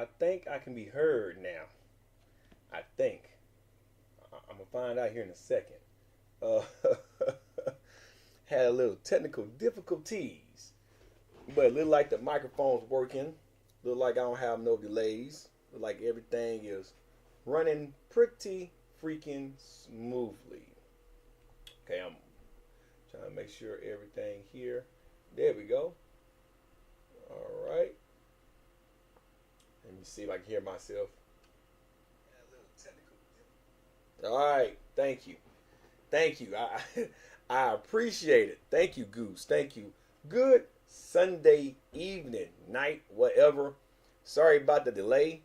I think I can be heard now. I think. I'm gonna find out here in a second. Uh, had a little technical difficulties, but it looked like the microphone's working. Look like I don't have no delays. Look like everything is running pretty freaking smoothly. Okay, I'm trying to make sure everything here. There we go. All right. Let me see if I can hear myself. All right. Thank you. Thank you. I appreciate it. Thank you, Goose. Thank you. Good Sunday evening, night, whatever. Sorry about the delay.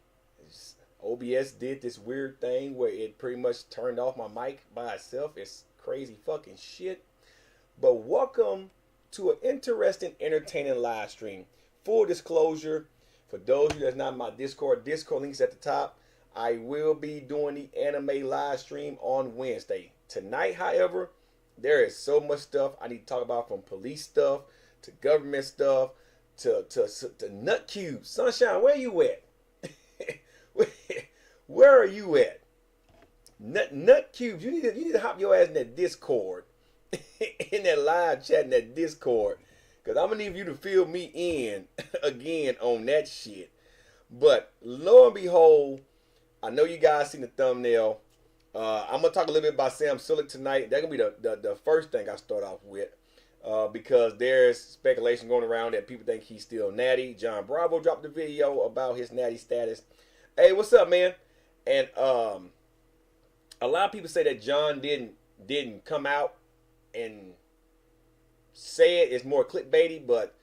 OBS did this weird thing where it pretty much turned off my mic by itself. It's crazy fucking shit. But welcome to an interesting, entertaining live stream. Full disclosure, for those of you that's not in my Discord link's at the top. I will be doing the anime live stream on Wednesday. Tonight, however, there is so much stuff I need to talk about, from police stuff to government stuff to nut cubes. Sunshine, where you at? Where are you at? Nut cubes, you need to hop your ass in that Discord, in that live chat in that Discord, because I'm gonna need you to fill me in again on that shit. But lo and behold, I know you guys seen the thumbnail. I'm gonna talk a little bit about Sam Sulek tonight. That's gonna be the first thing I start off with, because there's speculation going around that people think he's still Natty. John Bravo dropped a video about his Natty status. Hey, what's up, man? And a lot of people say that John didn't come out and say it. It's more clickbaity, but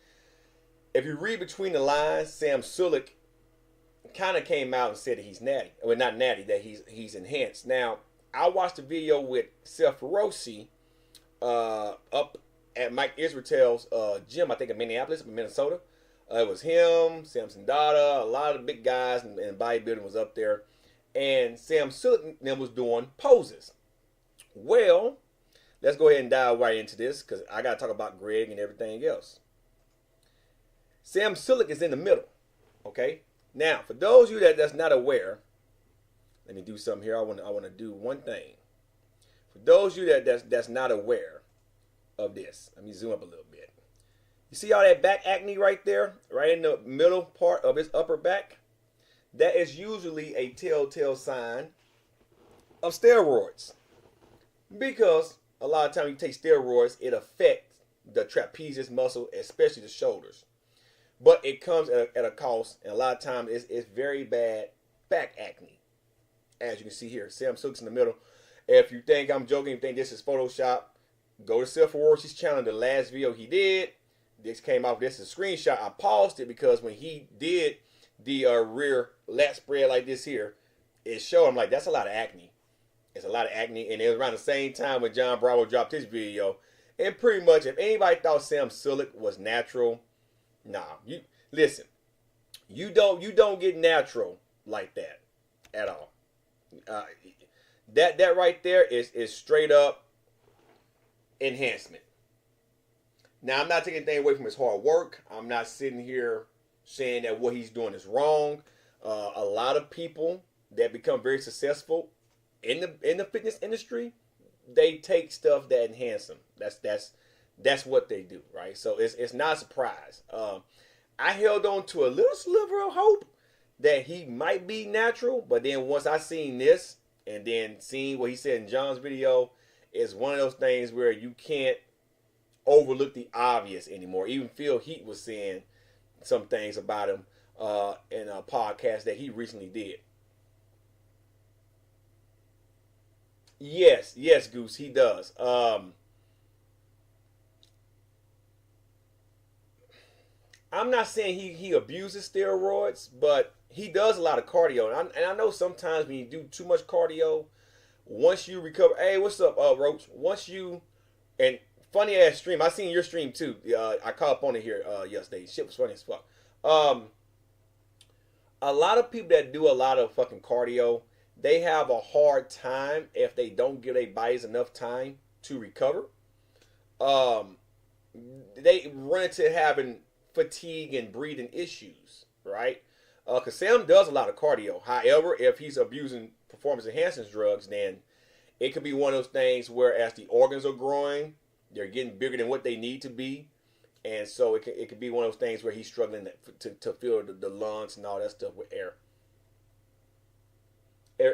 if you read between the lines, Sam Sulek kind of came out and said that he's Natty. Well, not Natty, that he's enhanced. Now, I watched a video with Savar up at Mike Israel's gym, I think in Minneapolis, Minnesota. It was him, Samson Dada, a lot of the big guys and bodybuilding was up there. And Sam Sulek was doing poses. Well, let's go ahead and dive right into this, because I got to talk about Greg and everything else. Sam Sulek is in the middle, okay? Now, for those of you that's not aware, let me do something here. I want to do one thing. For those of you that's not aware of this, let me zoom up a little bit. You see all that back acne right there, right in the middle part of his upper back? That is usually a telltale sign of steroids, because a lot of times you take steroids, it affects the trapezius muscle, especially the shoulders. But it comes at a cost, and a lot of times it's very bad back acne. As you can see here, Sam Sulek's in the middle. If you think I'm joking, you think this is Photoshop, go to Savar's channel. The last video he did, this came off. This is a screenshot. I paused it because when he did the rear lat spread like this here, it showed him like that's a lot of acne. It's a lot of acne, and it was around the same time when John Bravo dropped his video. And pretty much, if anybody thought Sam Sulek was natural, nah, you listen. You don't get natural like that at all. That right there is straight up enhancement. Now, I'm not taking anything away from his hard work. I'm not sitting here saying that what he's doing is wrong. A lot of people that become very successful in the fitness industry, they take stuff that enhance them. That's what they do, right? So it's not a surprise. I held on to a little sliver of hope that he might be natural, but then once I seen this and then seeing what he said in John's video, it's one of those things where you can't overlook the obvious anymore. Even Phil Heath was saying some things about him in a podcast that he recently did. Yes, Goose, he does. I'm not saying he abuses steroids, but he does a lot of cardio. And I know sometimes when you do too much cardio, once you recover, hey, what's up, Roach? Once you, and funny ass stream, I seen your stream too. I caught up on it here yesterday. Shit was funny as fuck. A lot of people that do a lot of fucking cardio, they have a hard time if they don't give their bodies enough time to recover. They run into having fatigue and breathing issues, right? Because Sam does a lot of cardio. However, if he's abusing performance enhancing drugs, then it could be one of those things where as the organs are growing, they're getting bigger than what they need to be. And so it could be one of those things where he's struggling to fill the lungs and all that stuff with air.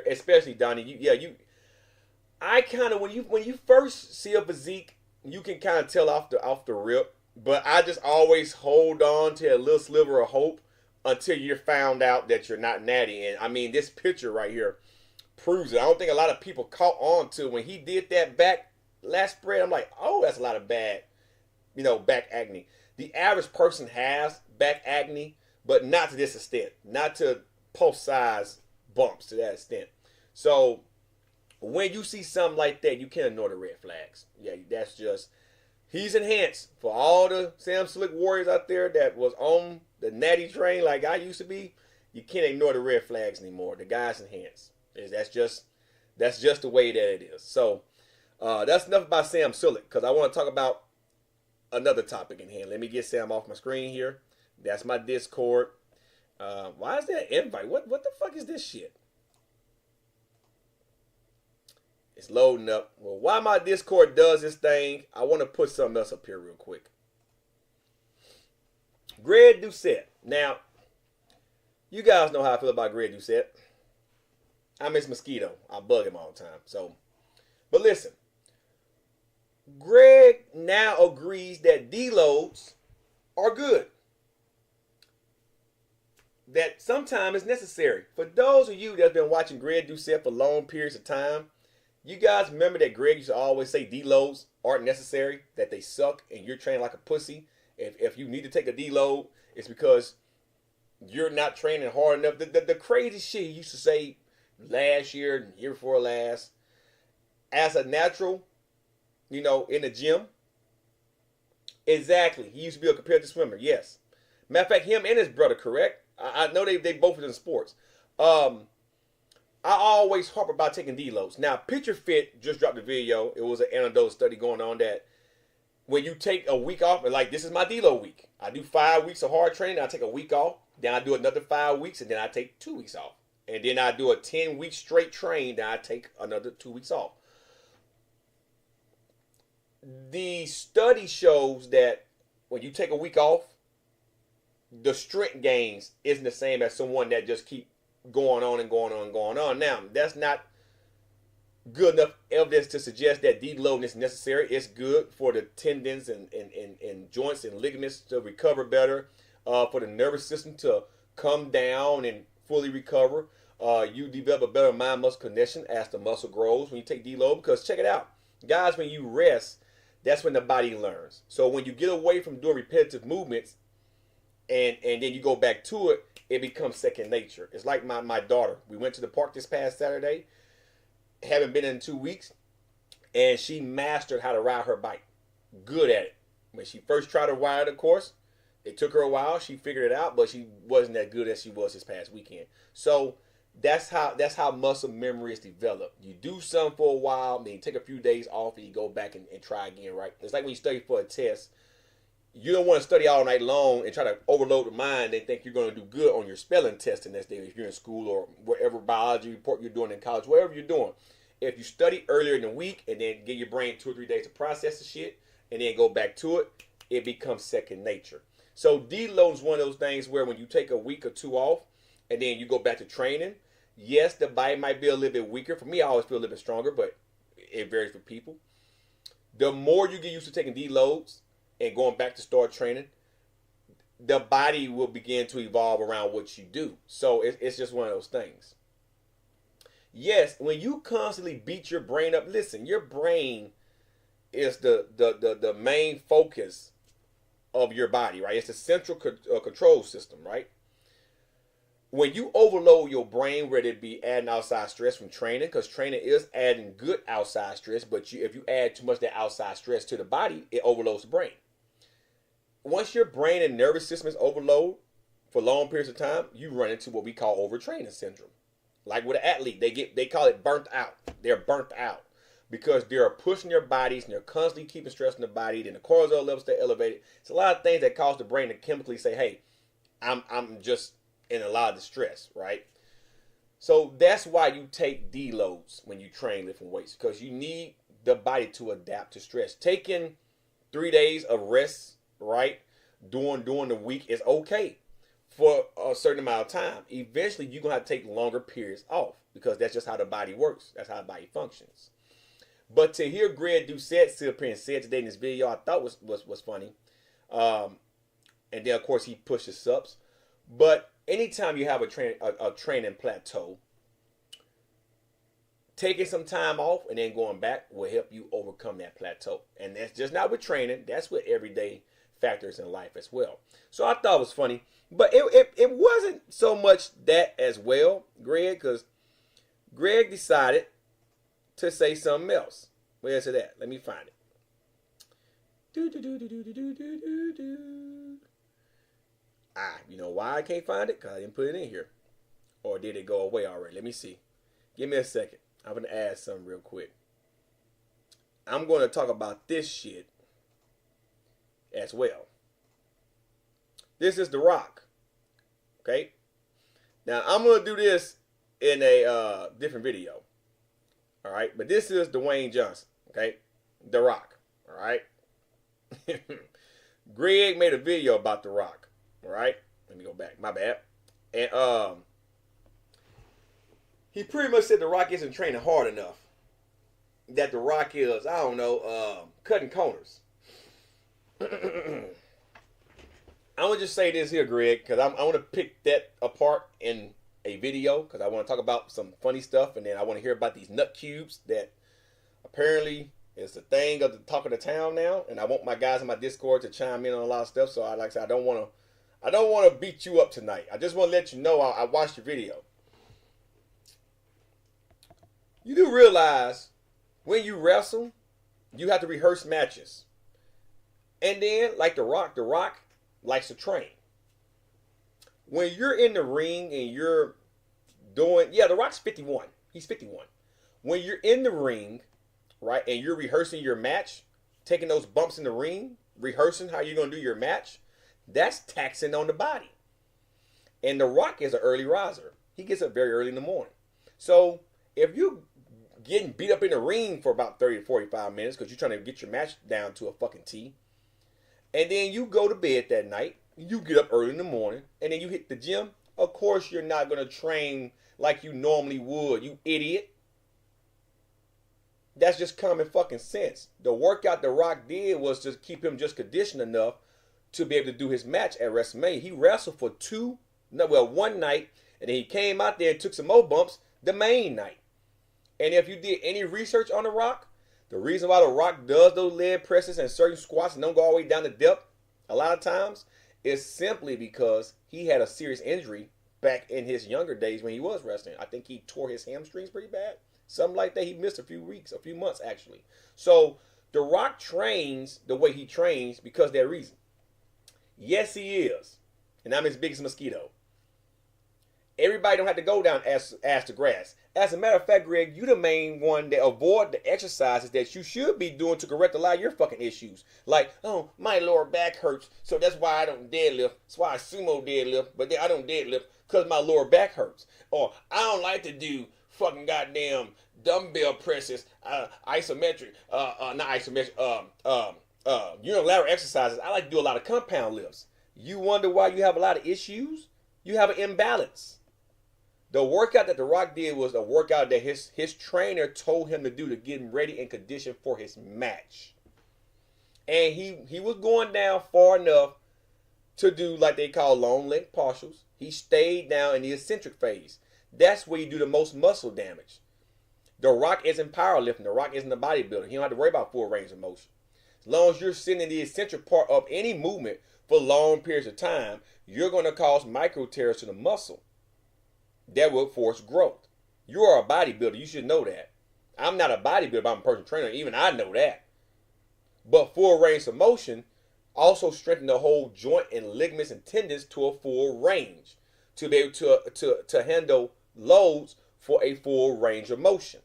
Especially Donnie, I kind of when you first see a physique, you can kind of tell off the rip. But I just always hold on to a little sliver of hope until you're found out that you're not Natty. And I mean, this picture right here proves it. I don't think a lot of people caught on to when he did that back last spread. I'm like, oh, that's a lot of bad, back acne. The average person has back acne, but not to this extent, not to pulse size bumps to that extent. So when you see something like that, you can't ignore the red flags. Yeah, that's just, he's enhanced. For all the Sam Sulek warriors out there that was on the Natty train like I used to be, you can't ignore the red flags anymore. The guy's enhanced. That's just the way that it is. So that's enough about Sam Sulek, because I want to talk about another topic in here. Let me get Sam off my screen here. That's my Discord. Why is that invite? What the fuck is this shit? It's loading up. Well, while my Discord does this thing, I want to put something else up here real quick. Greg Doucette. Now, you guys know how I feel about Greg Doucette. I miss Mosquito. I bug him all the time. So, but listen. Greg now agrees that deloads are good. That sometimes is necessary. For those of you that's been watching Greg Doucette for long periods of time, you guys remember that Greg used to always say deloads aren't necessary, that they suck, and you're training like a pussy. If you need to take a deload, it's because you're not training hard enough. The crazy shit he used to say last year and year before last, as a natural, in the gym. Exactly. He used to be a competitive swimmer. Yes. Matter of fact, him and his brother, correct? I know they both was in sports. I always harp about taking deloads. Now, Picture Fit just dropped a video. It was an anecdotal study going on that when you take a week off, and like this is my deload week. I do 5 weeks of hard training. I take a week off. Then I do another 5 weeks, and then I take 2 weeks off. And then I do a 10-week straight train. Then I take another 2 weeks off. The study shows that when you take a week off, the strength gains isn't the same as someone that just keep going on and going on and going on. Now, that's not good enough evidence to suggest that deloading is necessary. It's good for the tendons and joints and ligaments to recover better, for the nervous system to come down and fully recover. You develop a better mind-muscle connection as the muscle grows when you take deload, because check it out. Guys, when you rest, that's when the body learns. So when you get away from doing repetitive movements and then you go back to it, it becomes second nature. It's like my daughter. We went to the park this past Saturday. Haven't been in 2 weeks. And she mastered how to ride her bike. Good at it. When she first tried to ride, of course, it took her a while. She figured it out, but she wasn't that good as she was this past weekend. So that's how muscle memory is developed. You do something for a while, then you take a few days off, and you go back and try again, right? It's like when you study for a test. You don't want to study all night long and try to overload the mind and think you're going to do good on your spelling test the next day if you're in school or whatever biology report you're doing in college, whatever you're doing. If you study earlier in the week and then give your brain 2 or 3 days to process the shit and then go back to it, it becomes second nature. So deload is one of those things where when you take a week or 2 off and then you go back to training, yes, the body might be a little bit weaker. For me, I always feel a little bit stronger, but it varies for people. The more you get used to taking deloads and going back to start training, the body will begin to evolve around what you do. So it's just one of those things. Yes, when you constantly beat your brain up, listen, your brain is the main focus of your body, right? It's the central control system, right? When you overload your brain, whether it be adding outside stress from training, because training is adding good outside stress, but if you add too much of that outside stress to the body, it overloads the brain. Once your brain and nervous system is overloaded for long periods of time, you run into what we call overtraining syndrome. Like with an athlete, they call it burnt out. They're burnt out because they're pushing their bodies and they're constantly keeping stress in the body. Then the cortisol levels stay elevated. It's a lot of things that cause the brain to chemically say, "Hey, I'm just and a lot of the stress, right? So that's why you take deloads when you train lifting weights, because you need the body to adapt to stress. Taking 3 days of rest, right, during the week is okay for a certain amount of time. Eventually, you're going to have to take longer periods off because that's just how the body works. That's how the body functions. But to hear Greg Doucette sit up here and say it today in this video, I thought was funny. And then, of course, he pushes subs. But anytime you have a training plateau, taking some time off and then going back will help you overcome that plateau. And that's just not with training. That's with everyday factors in life as well. So I thought it was funny. But it wasn't so much that as well, Greg, because Greg decided to say something else. Where's it at? Let me find it. You know why I can't find it? Because I didn't put it in here. Or did it go away already? Let me see. Give me a second. I'm going to add something real quick. I'm going to talk about this shit as well. This is The Rock. Okay? Now, I'm going to do this in a different video. All right? But this is Dwayne Johnson. Okay? The Rock. All right? Greg made a video about The Rock. All right? Let me go back. My bad. And he pretty much said The Rock isn't training hard enough. That The Rock is, I don't know, cutting corners. I'm going to just say this here, Greg, because I want to pick that apart in a video, because I want to talk about some funny stuff, and then I want to hear about these nut cubes that apparently is the thing of the talk of the town now, and I want my guys in my Discord to chime in on a lot of stuff, so like I said, I don't want to beat you up tonight. I just want to let you know I watched your video. You do realize when you wrestle, you have to rehearse matches. And then, like The Rock likes to train. When you're in the ring and you're doing, The Rock's 51. He's 51. When you're in the ring, right, and you're rehearsing your match, taking those bumps in the ring, rehearsing how you're going to do your match, that's taxing on the body. And The Rock is an early riser. He gets up very early in the morning. So if you're getting beat up in the ring for about 30 to 45 minutes because you're trying to get your match down to a fucking T, and then you go to bed that night, you get up early in the morning, and then you hit the gym, of course you're not going to train like you normally would, you idiot. That's just common fucking sense. The workout The Rock did was just keep him just conditioned enough to be able to do his match at WrestleMania. He wrestled for one night, and then he came out there and took some more bumps the main night. And if you did any research on The Rock, the reason why The Rock does those leg presses and certain squats and don't go all the way down to depth a lot of times is simply because he had a serious injury back in his younger days when he was wrestling. I think he tore his hamstrings pretty bad. Something like that. He missed a few months actually. So The Rock trains the way he trains because of that reason. Yes, he is. And I'm his biggest mosquito. Everybody don't have to go down ass to grass. As a matter of fact, Greg, you the main one that avoid the exercises that you should be doing to correct a lot of your fucking issues. Like, oh, my lower back hurts, so that's why I don't deadlift. That's why I sumo deadlift, but then I don't deadlift because my lower back hurts. Or I don't like to do fucking goddamn dumbbell presses, isometric, unilateral exercises. I like to do a lot of compound lifts. You wonder why you have a lot of issues? You have an imbalance. The workout that The Rock did was a workout that his trainer told him to do to get him ready and conditioned for his match. And he was going down far enough to do like they call long leg partials. He stayed down in the eccentric phase. That's where you do the most muscle damage. The Rock isn't powerlifting. The Rock isn't a bodybuilder. He don't have to worry about full range of motion. As long as you're sitting in the eccentric part of any movement for long periods of time, you're going to cause micro tears to the muscle. That will force growth. You are a bodybuilder. You should know that. I'm not a bodybuilder, but I'm a personal trainer. Even I know that. But full range of motion also strengthens the whole joint and ligaments and tendons to a full range to be able to handle loads for a full range of motion.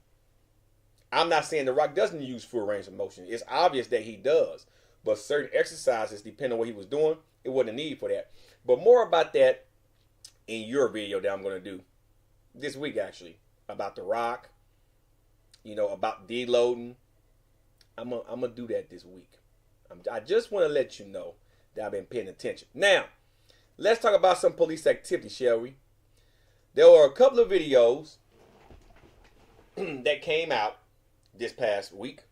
I'm not saying The Rock doesn't use full range of motion. It's obvious that he does. But certain exercises, depending on what he was doing, it wasn't a need for that. But more about that in your video that I'm going to do this week, actually, about The Rock, you know, about deloading. I'm gonna do that this week. I just want to let you know that I've been paying attention. Now, let's talk about some police activity, shall we? There were a couple of videos that came out this past week.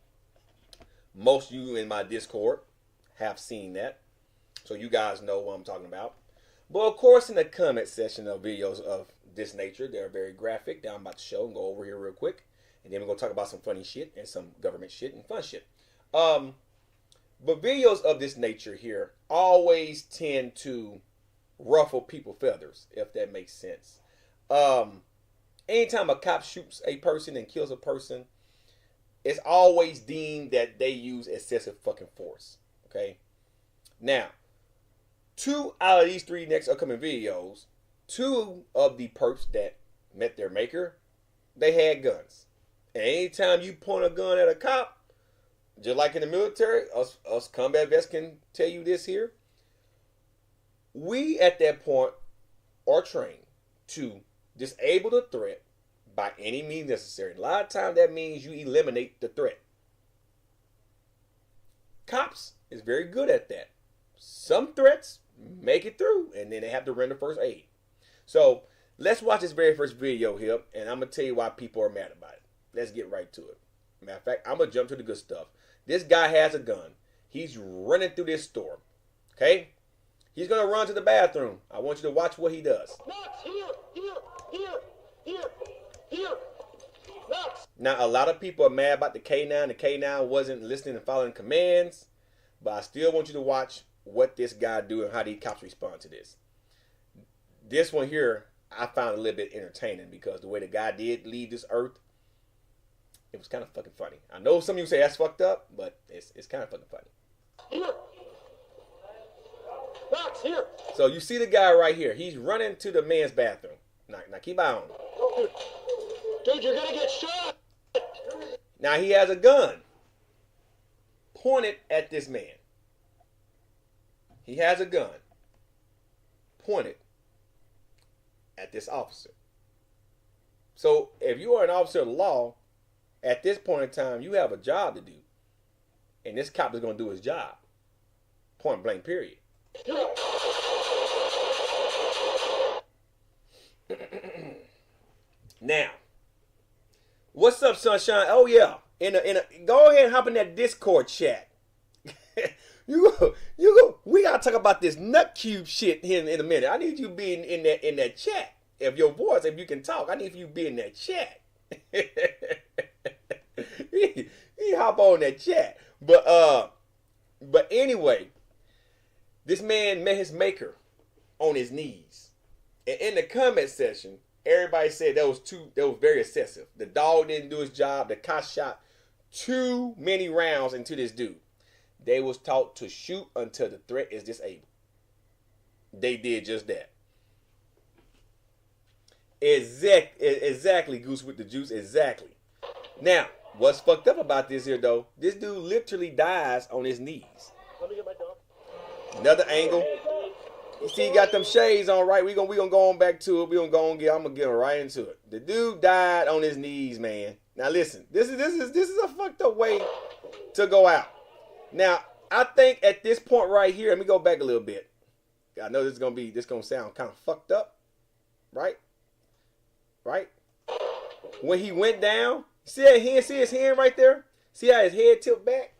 Most of you in my Discord have seen that, so you guys know what I'm talking about. But of course, in the comment section of videos of this nature, they're very graphic that I'm about to show and go over here real quick. And then we're going to talk about some funny shit and some government shit and fun shit. But videos of this nature here always tend to ruffle people's feathers, if that makes sense. Anytime a cop shoots a person and kills a person, it's always deemed that they use excessive fucking force. Okay? Now, 2 out of these 3 next upcoming videos, 2 of the perps that met their maker, they had guns. And anytime you point a gun at a cop, just like in the military, us combat vets can tell you this here. We, at that point, are trained to disable the threat by any means necessary. A lot of times that means you eliminate the threat. Cops is very good at that. Some threats make it through, and then they have to render first aid. So let's watch this very first video here, and I'm going to tell you why people are mad about it. Let's get right to it. Matter of fact, I'm going to jump to the good stuff. This guy has a gun. He's running through this store. Okay? He's going to run to the bathroom. I want you to watch what he does. Knox, here. Knox. Now, a lot of people are mad about the K9. The K9 wasn't listening and following commands. But I still want you to watch what this guy do and how these cops respond to this. This one here, I found a little bit entertaining because the way the guy did leave this earth, it was kind of fucking funny. I know some of you say that's fucked up, but it's kind of fucking funny. Here. Knox, here. So you see the guy right here. He's running to the man's bathroom. Now keep eye on him. Dude, you're gonna get shot. Now he has a gun pointed at this man. He has a gun pointed at this officer. So if you are an officer of the law, at this point in time, you have a job to do. And this cop is going to do his job. Point blank, period. Now, what's up, sunshine? Oh, yeah. Go ahead and hop in that Discord chat. You go. We got to talk about this nut cube shit here in a minute. I need you to be in that chat. If your voice, if you can talk, I need you to be in that chat. he hop on that chat. But anyway, this man met his maker on his knees. And in the comment section, everybody said that was very excessive. The dog didn't do his job. The cop shot too many rounds into this dude. They was taught to shoot until the threat is disabled. They did just that. Exactly, Goose with the juice. Exactly. Now, what's fucked up about this here, though, this dude literally dies on his knees. Let me get my dog. Another angle. You see, he got them shades on, right? We gonna go on back to it. I'm gonna get right into it. The dude died on his knees, man. Now listen, this is a fucked up way to go out. Now, I think at this point right here, let me go back a little bit. I know this gonna sound kind of fucked up, right? Right? When he went down, see his hand right there? See how his head tipped back?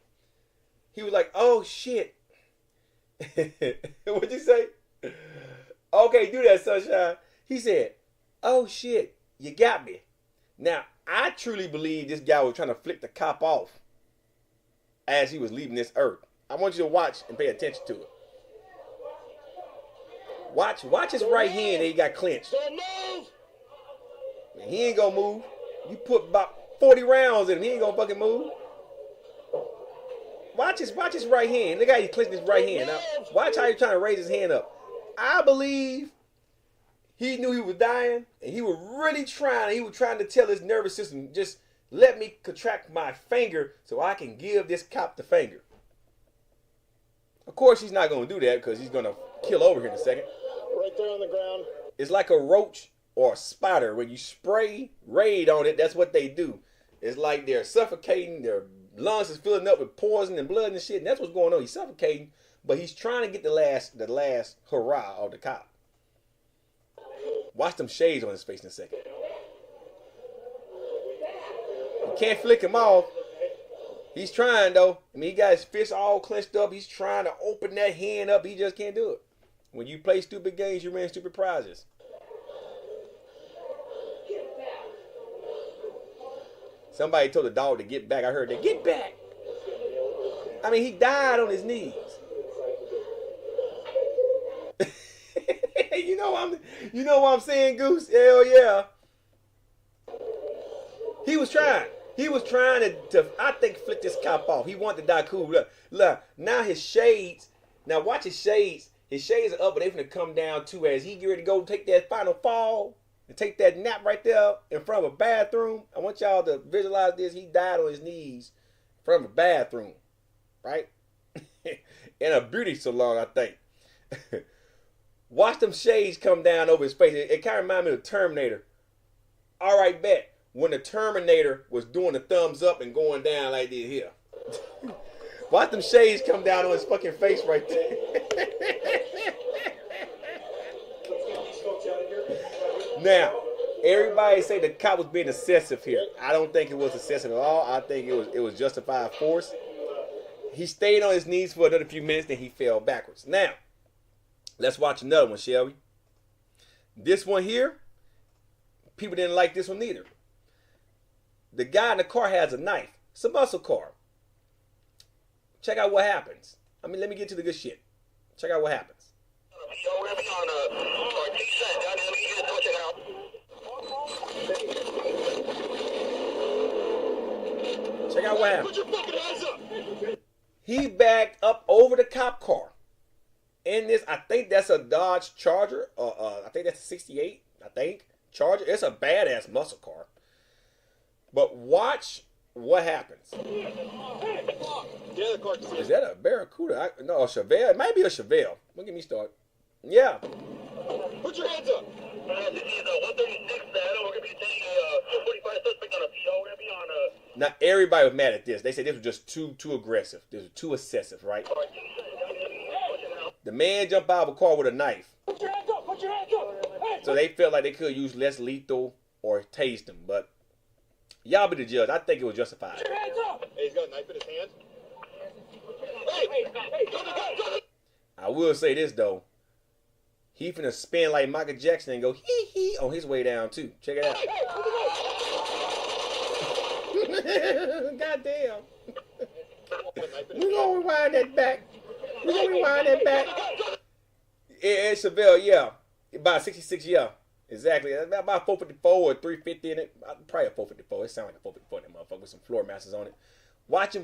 He was like, oh shit. What'd you say? Okay, do that, sunshine. He said, oh shit, you got me. Now, I truly believe this guy was trying to flick the cop off as he was leaving this earth. I want you to watch and pay attention to it. Watch his right hand that he got clenched. Don't move. Man, he ain't gonna move. You put about 40 rounds in him, he ain't gonna fucking move. Watch his right hand. Look how he clenched his right hand. Now, watch how he's trying to raise his hand up. I believe he knew he was dying, and he was really trying. He was trying to tell his nervous system, just let me contract my finger so I can give this cop the finger. Of course, he's not going to do that because he's going to kill over here in a second. Right there on the ground. It's like a roach or a spider. When you spray Raid on it, that's what they do. It's like they're suffocating. Their lungs is filling up with poison and blood and shit. And that's what's going on. He's suffocating, but he's trying to get the last hurrah of the cop. Watch them shades on his face in a second. You can't flick him off. He's trying though. I mean, he got his fists all clenched up. He's trying to open that hand up. He just can't do it. When you play stupid games, you win stupid prizes. Somebody told the dog to get back. I heard that. Get back. I mean, he died on his knees. You know what I'm saying, Goose? Hell yeah. He was trying. He was trying to I think, flick this cop off. He wanted to die cool. Look, now his shades. Now watch his shades. His shades are up, but they finna come down too as he get ready to go take that final fall and take that nap right there in front of a bathroom. I want y'all to visualize this. He died on his knees in front of a bathroom, right? In a beauty salon, I think. Watch them shades come down over his face. It kind of reminds me of the Terminator. All right, bet. When the Terminator was doing the thumbs up and going down like this here. Watch them shades come down on his fucking face right there. Now, everybody say the cop was being excessive here. I don't think it was excessive at all. I think it was justified force. He stayed on his knees for another few minutes, then he fell backwards. Now, let's watch another one, shall we? This one here, people didn't like this one either. The guy in the car has a knife. It's a muscle car. Check out what happens. I mean, let me get to the good shit. Check out what happens. Check out what happens. He backed up over the cop car. In this, I think that's a Dodge Charger. I think that's a 68. I think Charger. It's a badass muscle car. But watch what happens. Is that a Barracuda? No, a Chevelle. It might be a Chevelle. Don't get me started. Yeah. Put your hands up. This is 136. We're going to be taking a 45 suspect on a PO. We're going to be on a... Now, everybody was mad at this. They said this was just too aggressive. This was too excessive, right? The man jumped out of a car with a knife. Put your hands up. Put your hands up. Hey, so they felt like they could use less lethal or tased him. But y'all be the judge. I think it was justified. Put your hands up. Hey, he's got a knife in his hand. Hey, I will say this, though. He finna spin like Michael Jackson and go hee hee on his way down, too. Check it out. Goddamn. We're gonna rewind that back. It's Chevelle, yeah. About 66, yeah. Exactly. About 454 or 350 in it. Probably a 454. It sounds like a 454 in that motherfucker with some floor masters on it. Watch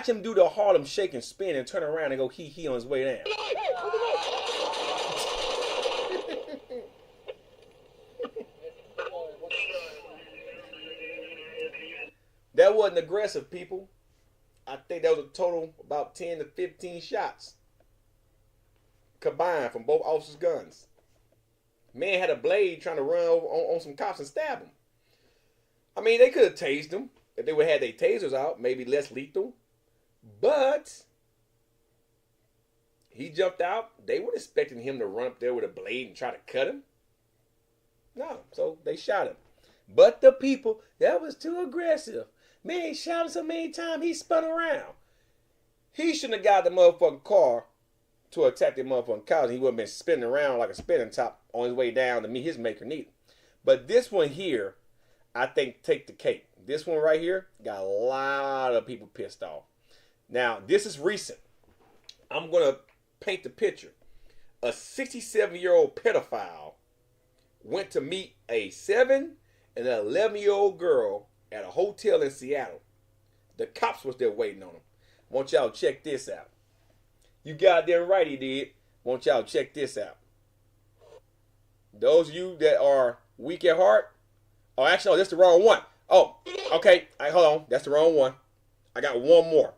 him do the Harlem shake and spin and turn around and go hee hee on his way down. That wasn't aggressive, people. I think that was a total about 10 to 15 shots combined from both officers' guns. Man had a blade trying to run over on some cops and stab him. I mean, they could have tased him if they would have had their tasers out, maybe less lethal. But he jumped out. They weren't expecting him to run up there with a blade and try to cut him. No, so they shot him. But the people, that was too aggressive. Man, he shot him so many times, he spun around. He shouldn't have got the motherfucking car to attack the motherfucking cows. He wouldn't have been spinning around like a spinning top on his way down to meet his maker neither. But this one here, I think, take the cake. This one right here got a lot of people pissed off. Now, this is recent. I'm going to paint the picture. A 67-year-old pedophile went to meet a 7 and an 11-year-old girl at a hotel in Seattle. The cops was there waiting on him. Want y'all to check this out. You goddamn right he did. Want y'all to check this out. Those of you that are weak at heart. Oh, actually, no, that's the wrong one. Oh, okay. Hold on. That's the wrong one. I got one more.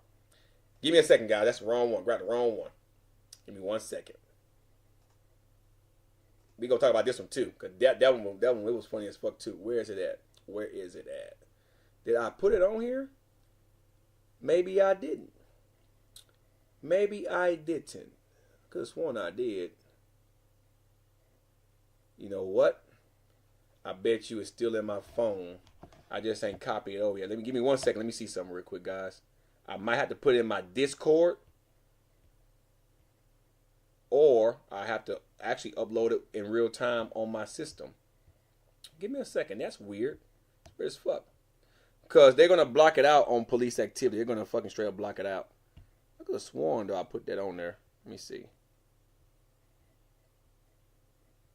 Give me a second, guys. That's the wrong one. Grab the wrong one. Give me 1 second. We gonna talk about this one too, cause that one it was funny as fuck too. Where is it at? Where is it at? Did I put it on here? Maybe I didn't. Maybe I didn't. Could have sworn I did. You know what? I bet you it's still in my phone. I just ain't copied it over yet. Give me 1 second. Let me see something real quick, guys. I might have to put it in my Discord, or I have to actually upload it in real time on my system. Give me a second. That's weird. It's weird as fuck. Because they're going to block it out on police activity. They're going to fucking straight up block it out. I could have sworn, though, I put that on there. Let me see.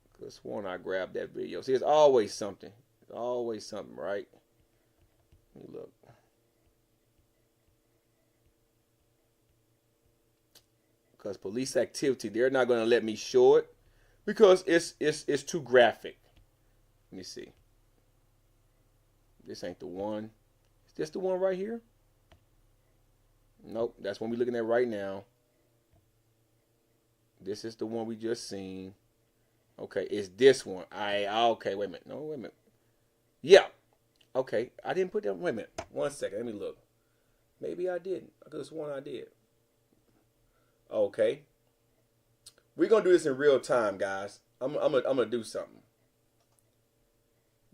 I could have sworn I grabbed that video. See, it's always something. It's always something, right? Let me look. Because police activity, they're not going to let me show it because it's too graphic. Let me see. This ain't the one. Is this the one right here? Nope, that's one we're looking at right now. This is the one we just seen. Okay, it's this one. Okay, wait a minute. No, wait a minute. Yeah. Okay, I didn't put that. Wait a minute. 1 second. Let me look. Maybe I didn't. I could have sworn I did. Okay. We're going to do this in real time, guys. I'm gonna do something.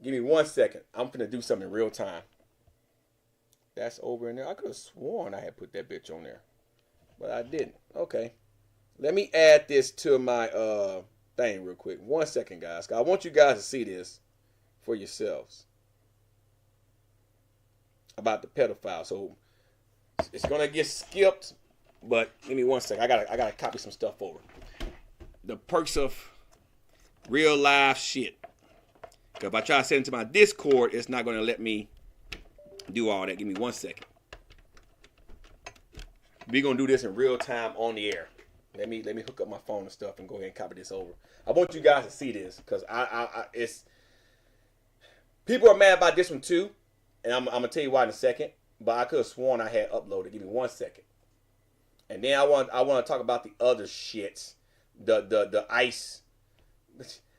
Give me 1 second. I'm going to do something in real time. That's over in there. I could have sworn I had put that bitch on there, but I didn't. Okay. Let me add this to my thing real quick. 1 second, guys. I want you guys to see this for yourselves about the pedophile. So it's going to get skipped, but give me 1 second. I gotta copy some stuff over. The perks of real life shit. Because if I try to send it to my Discord, it's not going to let me do all that. Give me 1 second. We're going to do this in real time on the air. Let me hook up my phone and stuff and go ahead and copy this over. I want you guys to see this because it's people are mad about this one too, and I'm gonna tell you why in a second. But I could have sworn I had uploaded. Give me 1 second, and then I want to talk about the other shits, the ice,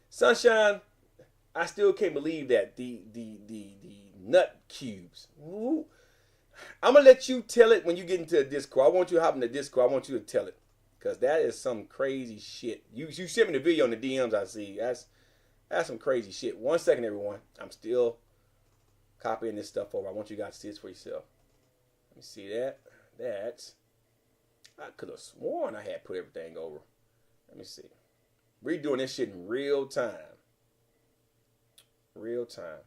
sunshine. I still can't believe that the nut cubes. Ooh. I'm gonna let you tell it when you get into the Discord. I want you to hop in the Discord. I want you to tell it. Because that is some crazy shit. You sent me the video in the DMs I see. That's some crazy shit. 1 second, everyone. I'm still copying this stuff over. I want you guys to see this for yourself. Let me see that. I could have sworn I had put everything over. Let me see. We're doing this shit in real time. Real time.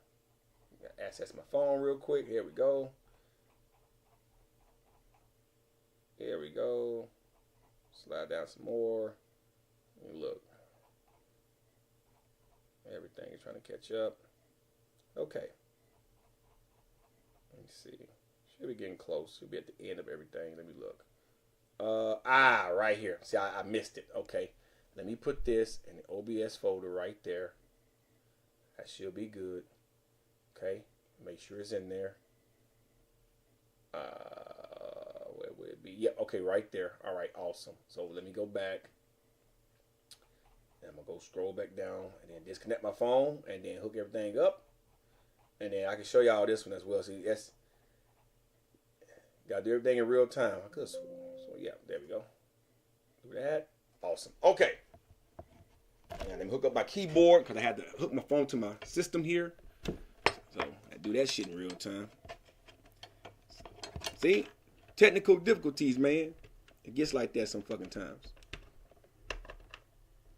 Gotta access my phone real quick. Here we go. Here we go. Slide down some more. And look. Everything is trying to catch up. Okay. Let me see. Should be getting close. Should be at the end of everything. Let me look. Right here. See, I missed it. Okay. Let me put this in the OBS folder right there. That should be good. Okay. Make sure it's in there. Where would it be? Yeah, okay, right there. All right, awesome. So let me go back. And I'm going to go scroll back down and then disconnect my phone and then hook everything up. And then I can show y'all this one as well. See, that's got to do everything in real time. So yeah, there we go. Do that. Awesome. Okay. And let me hook up my keyboard because I had to hook my phone to my system here. So I do that shit in real time. See? Technical difficulties, man. It gets like that some fucking times.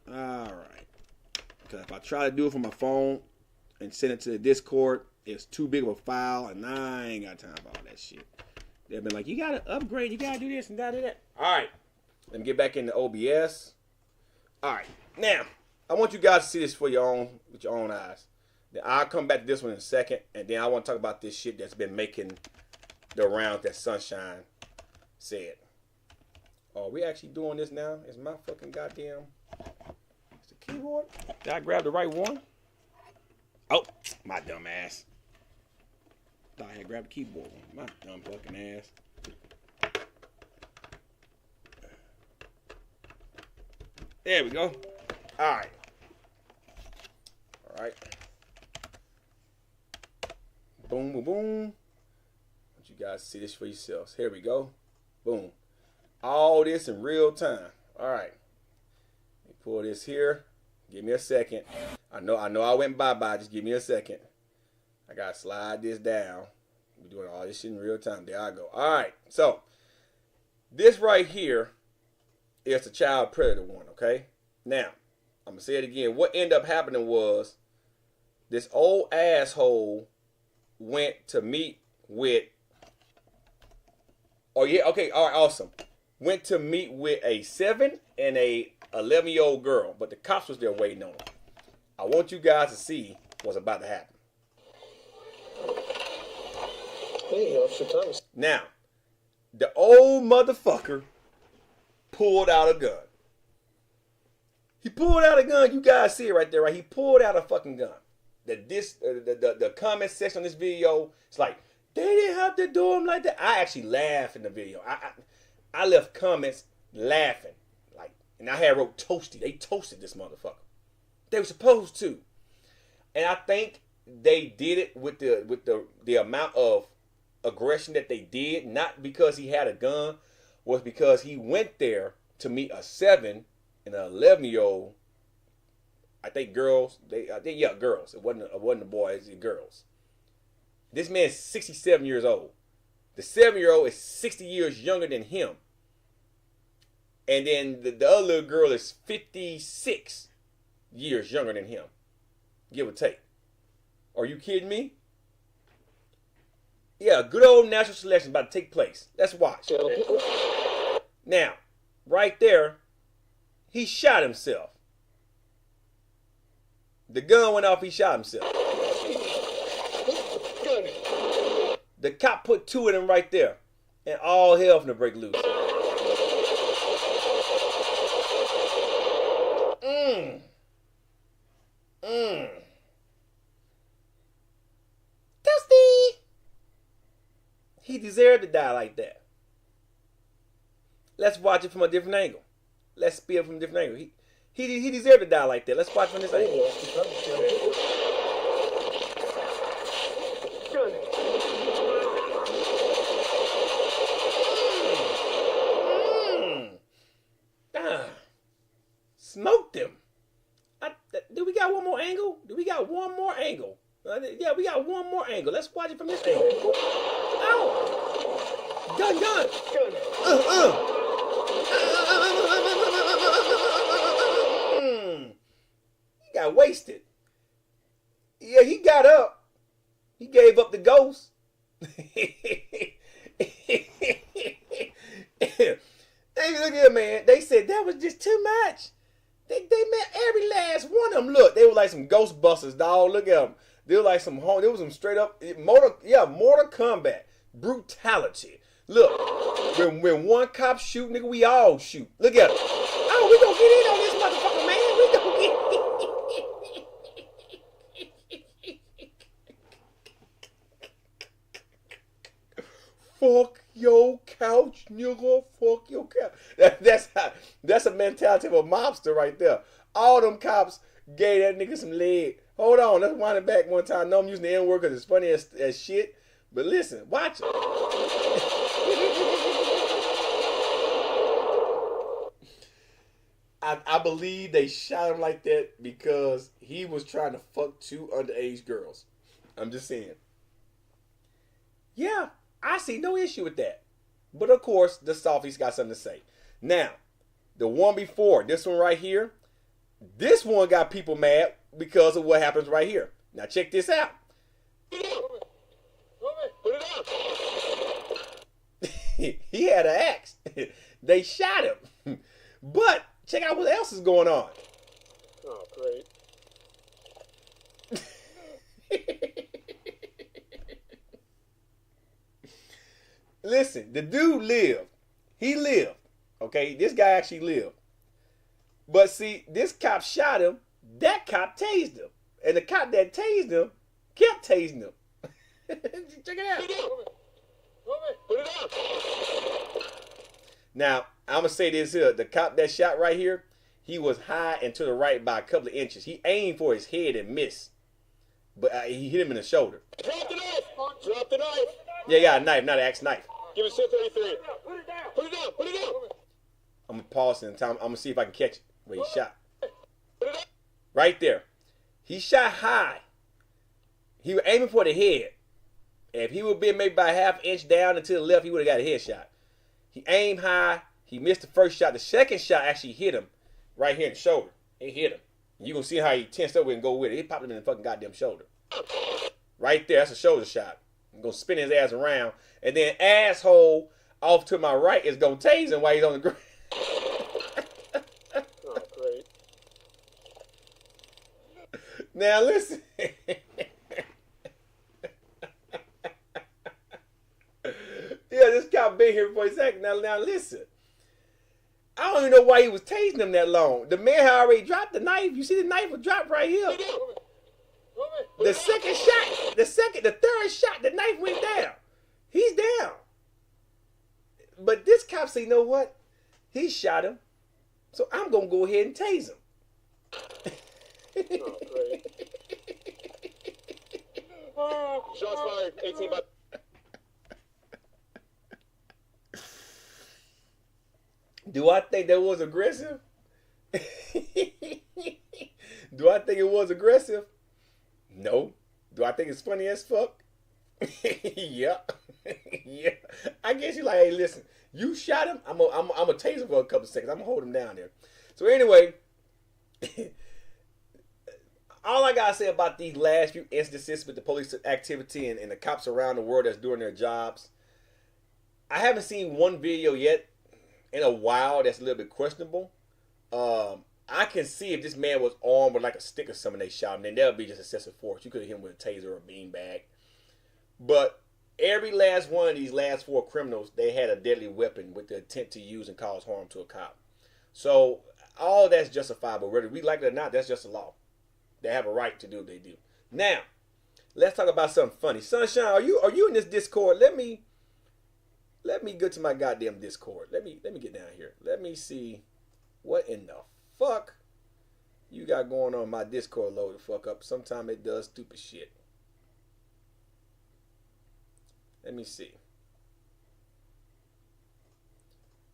Alright. Because if I try to do it from my phone and send it to the Discord, it's too big of a file, and I ain't got time for all that shit. They've been like, you gotta upgrade, you gotta do this and gotta do that. Alright. Let me get back into OBS. Alright. Now, I want you guys to see this with your own eyes. Then I'll come back to this one in a second, and then I want to talk about this shit that's been making the rounds that Sunshine said. Oh, we actually doing this now? Is my fucking goddamn... Is the keyboard? Did I grab the right one? Oh, my dumb ass. Thought I had grabbed the keyboard one. My dumb fucking ass. There we go. Alright. All right. Boom, boom, boom. I want you guys to see this for yourselves. Here we go. Boom. All this in real time. All right. Let me pull this here. Give me a second. I know I went bye-bye. Just give me a second. I got to slide this down. We're doing all this shit in real time. There I go. All right. So, this right here is the child predator one, okay? Now, I'm going to say it again. What ended up happening was this old asshole went to meet with... Oh, yeah. Okay. All right. Awesome. Went to meet with a 7 and a 11-year-old girl, but the cops was there waiting on him. I want you guys to see what's about to happen. Hey, Officer Thomas. Now, the old motherfucker pulled out a gun. He pulled out a gun. You guys see it right there, right? He pulled out a fucking gun. The comment section on this video, it's like, they didn't have to do him like that. I actually laughed in the video. I left comments laughing. Like, and I had wrote toasty. They toasted this motherfucker. They were supposed to. And I think they did it with the amount of aggression that they did, not because he had a gun, was because he went there to meet a 7 and an 11-year-old. I think girls. Girls. It wasn't the boys. It was girls. This man's 67 years old. The 7-year-old is 60 years younger than him. And then the other little girl is 56 years younger than him. Give or take. Are you kidding me? Yeah, good old natural selection about to take place. Let's watch. Now, right there, he shot himself. The gun went off, he shot himself. The cop put 2 of them right there. And all hell finna break loose. Dusty! He deserved to die like that. Let's watch it from a different angle. Let's see it from a different angle. He deserved to die like that. Let's watch from this angle. Smoked him. Do we got one more angle? Do we got one more angle? Yeah, we got one more angle. Let's watch it from this angle. Ow! Gun! He got wasted. Yeah, he got up. He gave up the ghost. Hey, look here, man. They said that was just too much. They met every last one of them. Look, they were like some Ghostbusters, dog. Look at them. They were like some home. There was some straight up Mortal Kombat brutality. Look, when one cop shoot, nigga, we all shoot. Look at him. Oh, we gonna get in on this motherfucker, man. We gonna get. Fuck your couch, nigga. Fuck your couch. That's a mentality of a mobster right there. All them cops gave that nigga some leg. Hold on, let's wind it back one time. No, I'm using the N-word because it's funny as shit. But listen, watch it. I believe they shot him like that because he was trying to fuck 2 underage girls. I'm just saying. Yeah, I see no issue with that. But of course, the softies got something to say. Now, the one before, this one right here, this one got people mad because of what happens right here. Now check this out. Put it out. He had an axe. They shot him. But check out what else is going on. Oh, great. Listen, the dude lived. He lived. Okay, this guy actually lived. But see, this cop shot him. That cop tased him. And the cop that tased him kept tasing him. Check it out. Put it out. Now, I'm going to say this here. The cop that shot right here, he was high and to the right by a couple of inches. He aimed for his head and missed, but he hit him in the shoulder. Drop the knife! Drop the knife! Yeah, got a knife, not an axe knife. Give us 33. Put it down! Put it down! Put it down! I'm gonna pause in time. I'm gonna see if I can catch it where he shot. Put it down! Right there. He shot high. He was aiming for the head. If he would have been maybe about a half inch down and to the left, he would have got a headshot. He aimed high. He missed the first shot. The second shot actually hit him right here in the shoulder. It hit him. You're going to see how he tensed up and go with it. It popped him in the fucking goddamn shoulder. Right there. That's a shoulder shot. I'm going to spin his ass around. And then asshole off to my right is going to tase him while he's on the ground. Oh, great. Now listen. Yeah, this cop been here for a second. Now listen. I don't even know why he was tasing him that long. The man had already dropped the knife. You see the knife was dropped right here. The second shot, the third shot, the knife went down. He's down. But this cop said, you know what? He shot him. So I'm going to go ahead and tase him. Oh, great. Shots fired. 18 by... Do I think that was aggressive? Do I think it was aggressive? No. Do I think it's funny as fuck? Yeah. Yeah. I guess you're like, hey, listen, you shot him. I'm a tase him for a couple seconds. I'm gonna hold him down there. So anyway, all I gotta say about these last few instances with the police activity and the cops around the world that's doing their jobs, I haven't seen one video yet in a while that's a little bit questionable. I can see if this man was armed with like a stick or something they shot him, then that would be just excessive force. You could have hit him with a taser or a beanbag. But every last one of these last four criminals, they had a deadly weapon with the intent to use and cause harm to a cop. So all that's justifiable. Whether we like it or not, that's just a law. They have a right to do what they do. Now, let's talk about something funny. Sunshine, are you in this Discord? Let me go to my goddamn Discord. Let me get down here. Let me see what in the fuck you got going on my Discord. Load the fuck up. Sometimes it does stupid shit. Let me see.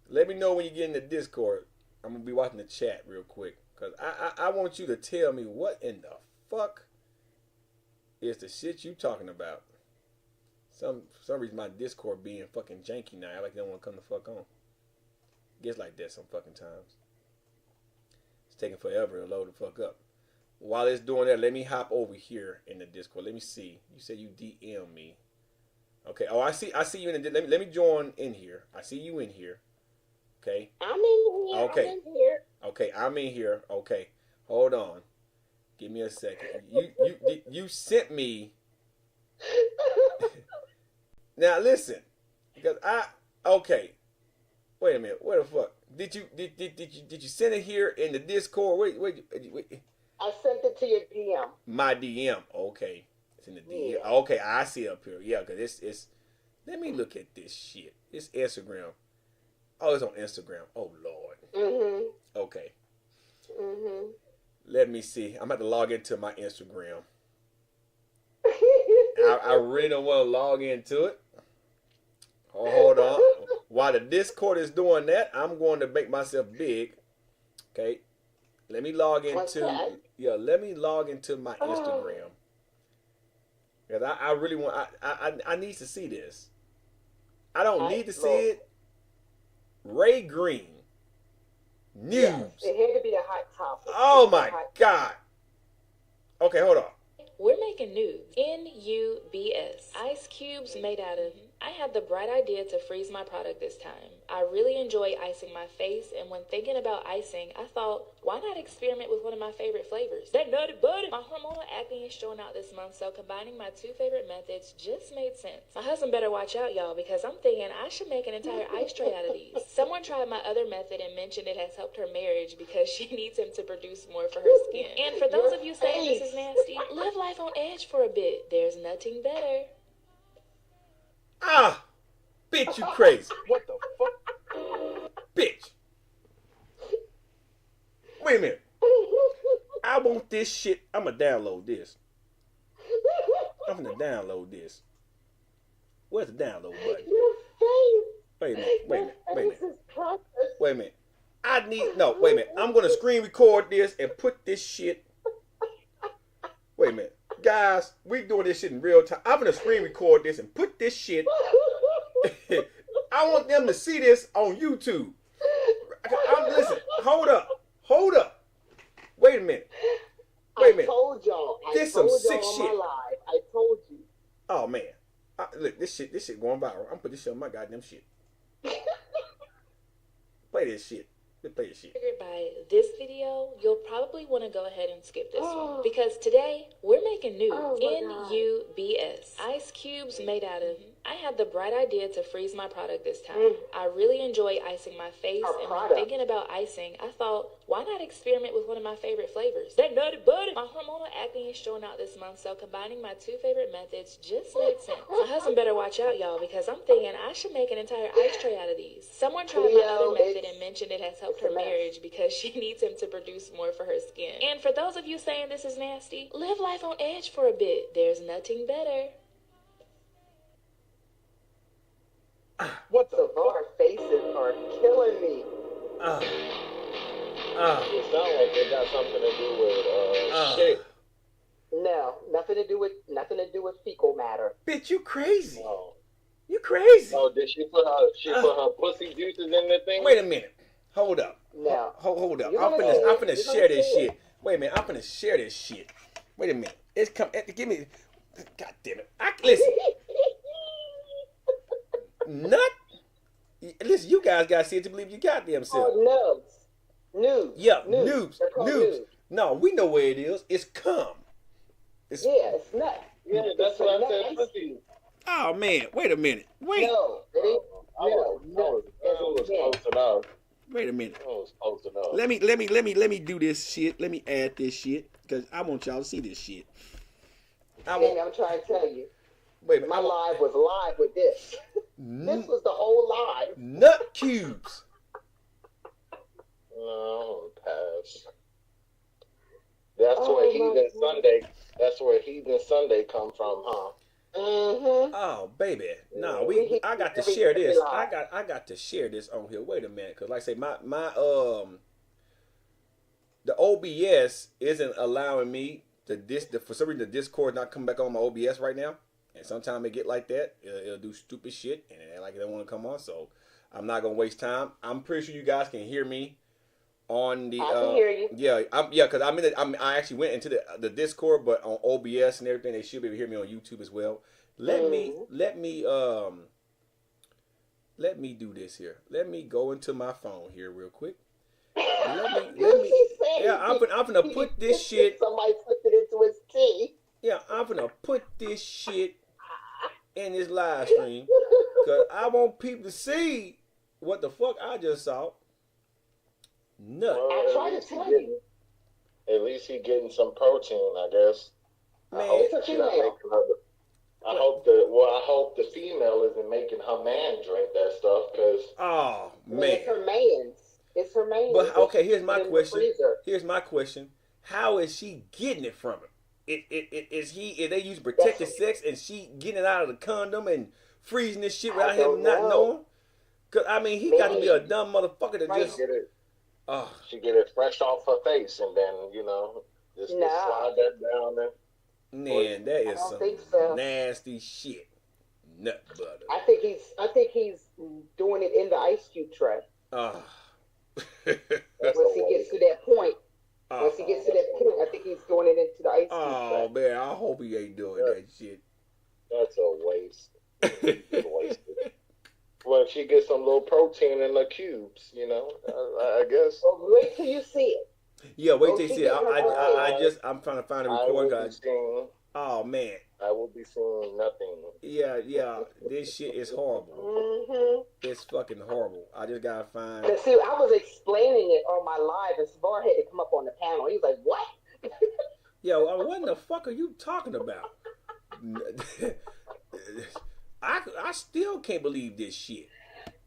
Let me know when you get in the Discord. I'm gonna be watching the chat real quick, cause I want you to tell me what in the fuck is the shit you talking about. For some reason my Discord being fucking janky now. I like they don't want to come the fuck on. Gets like that some fucking times. It's taking forever to load the fuck up. While it's doing that, let me hop over here in the Discord. Let me see. You said you DM me. Okay. Oh, I see you in the. Let me join in here. I see you in here. Okay. I'm in here. Okay. I'm in here. Okay. I'm in here. Okay. Hold on. Give me a second. You sent me. Now listen, because okay. Wait a minute. What the fuck? Did you send it here in the Discord? Wait. I sent it to your DM. My DM. Okay. It's in the DM. Yeah. Okay, I see it up here. Yeah, because it's let me look at this shit. It's Instagram. Oh, it's on Instagram. Oh Lord. Mm-hmm. Okay. Mm-hmm. Let me see. I'm about to log into my Instagram. I really don't want to log into it. Oh, hold on. While the Discord is doing that, I'm going to make myself big. Okay. Let me log into let me log into my Instagram. Because I really want I need to see this. I don't need to see it. Ray Green. News. Yes, it had to be a hot topic. Oh my God. Okay, hold on. We're making news. NUBS. Ice cubes made out of... I had the bright idea to freeze my product this time. I really enjoy icing my face, and when thinking about icing, I thought, why not experiment with one of my favorite flavors? That nutty buddy! My hormonal acne is showing out this month, so combining my two favorite methods just made sense. My husband better watch out, y'all, because I'm thinking I should make an entire ice tray out of these. Someone tried my other method and mentioned it has helped her marriage because she needs him to produce more for her skin. And for those of you saying this is nasty, live life on edge for a bit. There's nothing better. Ah, bitch, you crazy. What the fuck? Bitch. Wait a minute. I want this shit. I'm gonna download this. I'm gonna download this. Where's the download button? Your face. Wait a minute. Wait a minute. Wait a minute. This is precious. Wait a minute. I need no. Wait a minute. I'm gonna screen record this and put this shit. Wait a minute, guys. We doing this shit in real time. I'm gonna screen record this and put this shit. I want them to see this on YouTube. Listen. Hold up. Hold up. Wait a minute. Wait a minute. I told y'all. This some sick on shit. My live. I told you. Oh man. Look, this shit going viral. I'm gonna put this shit on my goddamn shit. Play this shit. Let's play this shit. Triggered by this video, you'll probably want to go ahead and skip this one. Because today, we're making new NUBS. Ice cubes made out of... I had the bright idea to freeze my product this time. I really enjoy icing my face, and when thinking about icing, I thought, why not experiment with one of my favorite flavors? That nutty buddy! My hormonal acne is showing out this month, so combining my two favorite methods just made sense. My husband better watch out, y'all, because I'm thinking I should make an entire ice tray out of these. Someone tried my other method and mentioned it has helped her marriage because she needs him to produce more for her skin. And for those of you saying this is nasty, live life on edge for a bit. There's nothing better. What the Savar faces are killing me. It sounds like it got something to do with shit. No, nothing to do with fecal matter. Bitch, you crazy. Oh. You crazy. Oh, did she put her pussy juices in the thing? Wait a minute. Hold up. No. Hold up. I'm finna share this shit. Wait a minute. I'm finna share this shit. Wait a minute. It's come. Give me. God damn it. Listen. Nut. Listen, you guys gotta see it to believe you goddamn self. Oh, noobs. Yeah, noobs. Noobs. No, we know where it is. It's cum. It's nut. Yeah, that's what I said. Pussy. Oh man, wait a minute. Wait. No, it ain't. No. was close enough. Wait a minute. That was close enough. Let me do this shit. Let me add this shit because I want y'all to see this shit. I'm trying to tell you. Wait, my live was live with this. This was the whole live. Nut cubes. No, pass. That's where Heathen Sunday come from, huh? Mm-hmm. Oh baby, no, I got to share this. I got to share this on here. Wait a minute, cause like I say, my the OBS isn't allowing me for some reason the Discord not coming back on my OBS right now. And sometimes it get like that. It'll do stupid shit and it like it don't want to come on. So I'm not gonna waste time. I'm pretty sure you guys can hear me on the. I can hear you. Yeah, because I actually went into the Discord, but on OBS and everything, they should be able to hear me on YouTube as well. Let me do this here. Let me go into my phone here real quick. Let me. Yeah, I'm gonna put this shit. Somebody slipped it into his tea. Yeah, I'm gonna put this shit in this live stream because I want people to see what the fuck I just saw. Nut. I try to tell you. At least he getting some protein, I guess. Man, I hope the female isn't making her man drink that stuff because. Oh man, it's her man's. It's her man's. But okay, here's my question. How is she getting it from him? Is they use protected sex and she getting it out of the condom and freezing this shit without him not knowing? Cause I mean he got to be a dumb motherfucker to just get it. She get it fresh off her face and then just slide that down there. Man, that is some nasty shit. Nut butter. I think he's doing it in the ice cube tray. Once he gets to that point. Once he gets to that point, I think he's doing it into the ice cube. Oh man, I hope he ain't doing that shit. That's a waste. Well, she gets some little protein in the cubes, I guess. Well, wait till you see it. Yeah, wait till you see it. I'm trying to find a recording guide. Oh man, I will be seeing nothing. Yeah. This shit is horrible. Mm-hmm. It's fucking horrible. I just gotta find. But see, I was explaining it on my live, and Savar had to come up on the panel. He was like, "What?" Yo, what the fuck are you talking about? I still can't believe this shit.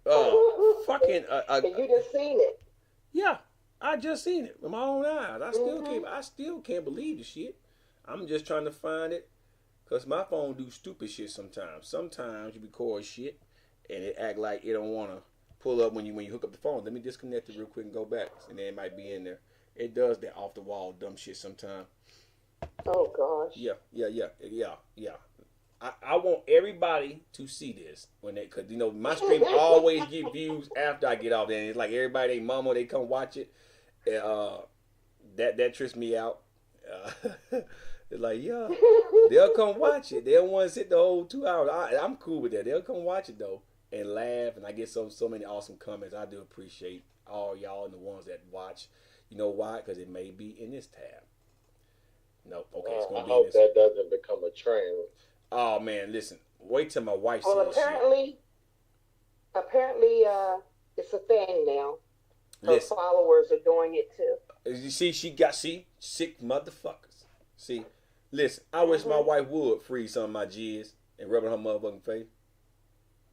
Fucking. And you just seen it. Yeah, I just seen it with my own eyes. I still can't believe the shit. I'm just trying to find it. Because my phone do stupid shit sometimes. Sometimes you record shit and it act like it don't want to pull up when you hook up the phone. Let me disconnect it real quick and go back. And then it might be in there. It does that off the wall dumb shit sometimes. Oh gosh. Yeah. I want everybody to see this when they, cause my stream always get views after I get off there. And it's like everybody, they mama, they come watch it. That trips me out. It's like, yeah, they'll come watch it. They don't want to sit the whole 2 hours. I'm cool with that. They'll come watch it though and laugh, and I get so many awesome comments. I do appreciate all y'all and the ones that watch. You know why? Because it may be in this tab. No, okay, it's gonna I be hope in this. that doesn't become a trend. Oh man, listen. Wait till my wife sees this apparently, it's a thing now. Her Listen. followers are doing it too. You see, she got sick motherfuckers. See, listen. I wish my wife would freeze some of my jizz and rub it on her motherfucking face.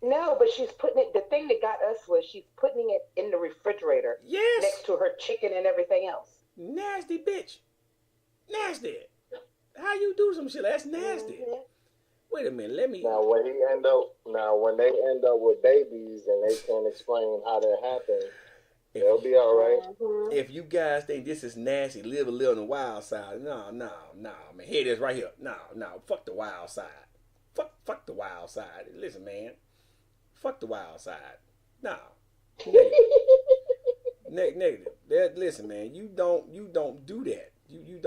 No, but she's putting it. The thing that got us was she's putting it in the refrigerator. Yes. Next to her chicken and everything else. Nasty bitch. Nasty. How you do some shit? That's nasty. Mm-hmm. Wait a minute. Let me. Now when they end up with babies and they can't explain how that happened, they'll be all right. Mm-hmm. If you guys think this is nasty, live a little on the wild side. No, man. Here it is right here. No. Fuck the wild side. Fuck the wild side. Listen, man. Fuck the wild side. No. Negative. Listen, man. You don't do that. You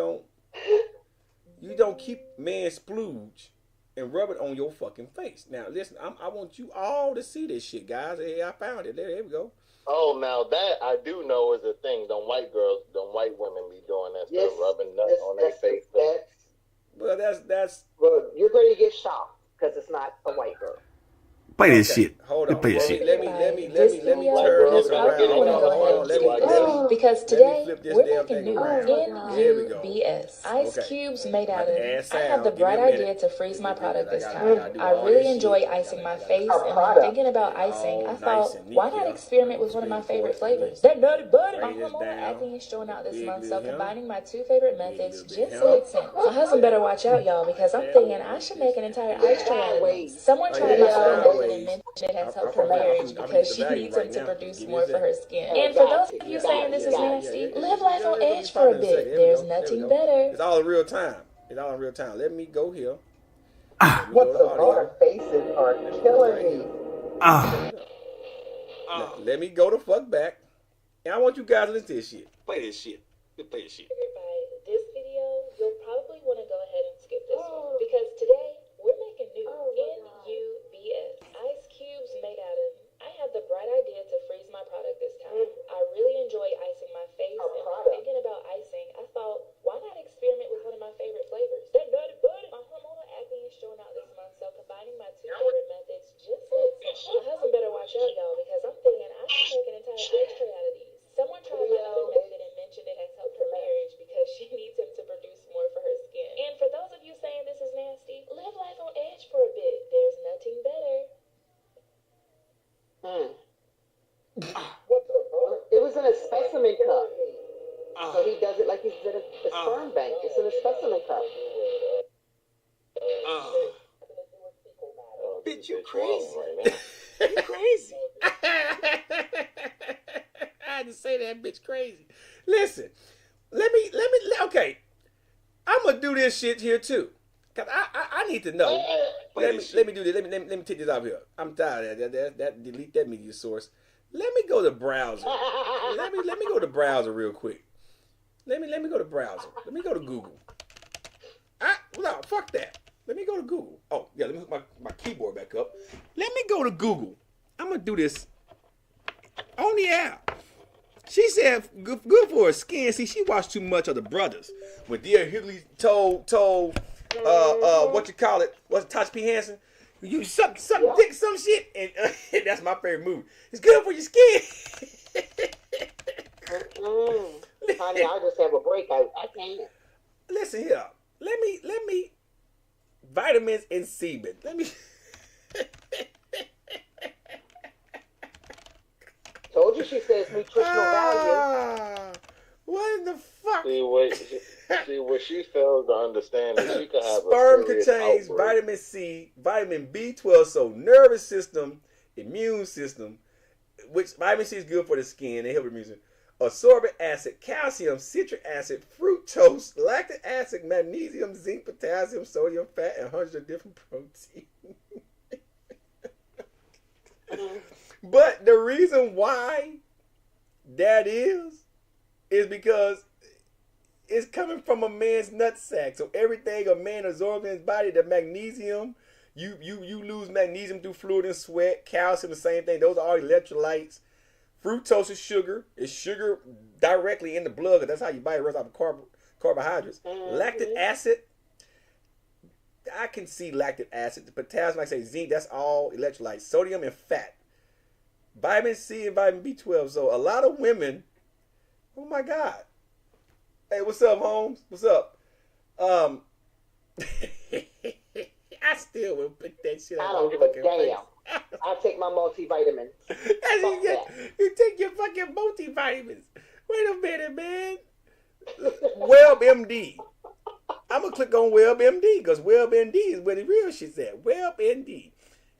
don't keep man splooge and rub it on your fucking face. Now, listen. I want you all to see this shit, guys. Hey, I found it. There we go. Oh, now that I do know is a thing. Them white women be doing that stuff, rubbing nuts on their face. Well, that's. Well, you're going to get shocked because it's not a white girl. Play this shit. Hold on. Play this shit. Let me turn this around. Hold on. Let me because today flip this we're damn making thing new around. There we go. NUBS. Ice Okay. cubes made out Let of. me add I sound. had the Give me bright a minute. idea to freeze my product this I time. gotta do I all really this enjoy shit. icing my Gotta- face, Our and when product. thinking about icing, I All thought, nice and neat, why not yeah. experiment with one of my Screen favorite for it. flavors? That nutty butter. My Bring this hormonal down. acne is showing out this Big month, so little him. combining my two favorite methods little just bit made sense. My husband better watch out, y'all, because I'm thinking I should make an entire ice tray out of these. Someone Oh, tried yeah, my other always. method and mentioned it has helped I'm her marriage I'm because she evaluating needs him right to now. produce Give me more a for her second. skin. And for those of you saying this is nasty, live life on edge for a bit. There's nothing better. It's all in real time. Let me go here. What the daughter faces are killing me. Let me go the fuck back. And I want you guys to listen to this shit. Play this shit. By this video, you'll probably want to go ahead and skip this one because today we're making new NUBS. Ice cubes made out of. I had the bright idea to freeze my product this time. I really enjoy icing my face, and when thinking about icing, I thought, why not experiment with one of my favorite flavors? That nutty butter. My hormonal acne is showing out this month, so combining my two favorite methods just made sense. My husband better watch out, y'all, because I'm thinking I should make an entire ice tray out of these. Someone tried my other method and mentioned it has helped her marriage because she needs him to produce more for her skin. And for those of you saying this is nasty, live life on edge for a bit. There's nothing better. It was in a specimen cup. So he does it like he's in a sperm bank. It's in a specimen cup. Bitch, you crazy. You crazy. I had to say that bitch crazy. Listen, okay. I'm gonna do this shit here too. Cause I need to know. Let me do this. Let me take this out here. I'm tired of that. Delete that media source. Let me go to browser. let me go to browser real quick. Let me go to browser. Let me go to Google. No, fuck that. Let me go to Google. Oh yeah, let me hook my keyboard back up. Let me go to Google. I'm gonna do this on the app. She said good for her skin. See, she watched too much of the brothers. When Dear Hughley told what you call it? What's it, Tosh P. Hansen? You suck dick, some shit, and that's my favorite movie. It's good for your skin. Honey, I'll just have a break. I can't. Listen here. Let me vitamins and semen. Let me. Told you she says nutritional value. What in the fuck? See what she fails to understand is she could have sperm a serious contains outbreak. vitamin C, vitamin B12, so nervous system, immune system, which vitamin C is good for the skin. They help immune system. Ascorbic acid, calcium, citric acid, fructose, lactic acid, magnesium, zinc, potassium, sodium, fat, and hundreds of different proteins. But the reason why that is because it's coming from a man's nutsack. So everything a man absorbs in his body, the magnesium, you lose magnesium through fluid and sweat. Calcium, the same thing. Those are all electrolytes. Fructose is sugar. It's sugar directly in the blood, because that's how your body runs out of carbohydrates. Lactic acid, I can see lactic acid. The potassium, like I say, zinc, that's all electrolytes. Sodium and fat. Vitamin C and vitamin B12. So a lot of women, oh my God. Hey, what's up, Holmes? What's up? I still would put that shit I on don't my give a fucking damn. face. I'll take my multivitamin. You take your fucking multivitamins. Wait a minute, man. WebMD. I'm going to click on WebMD, because WebMD is where the real shit's at. WebMD.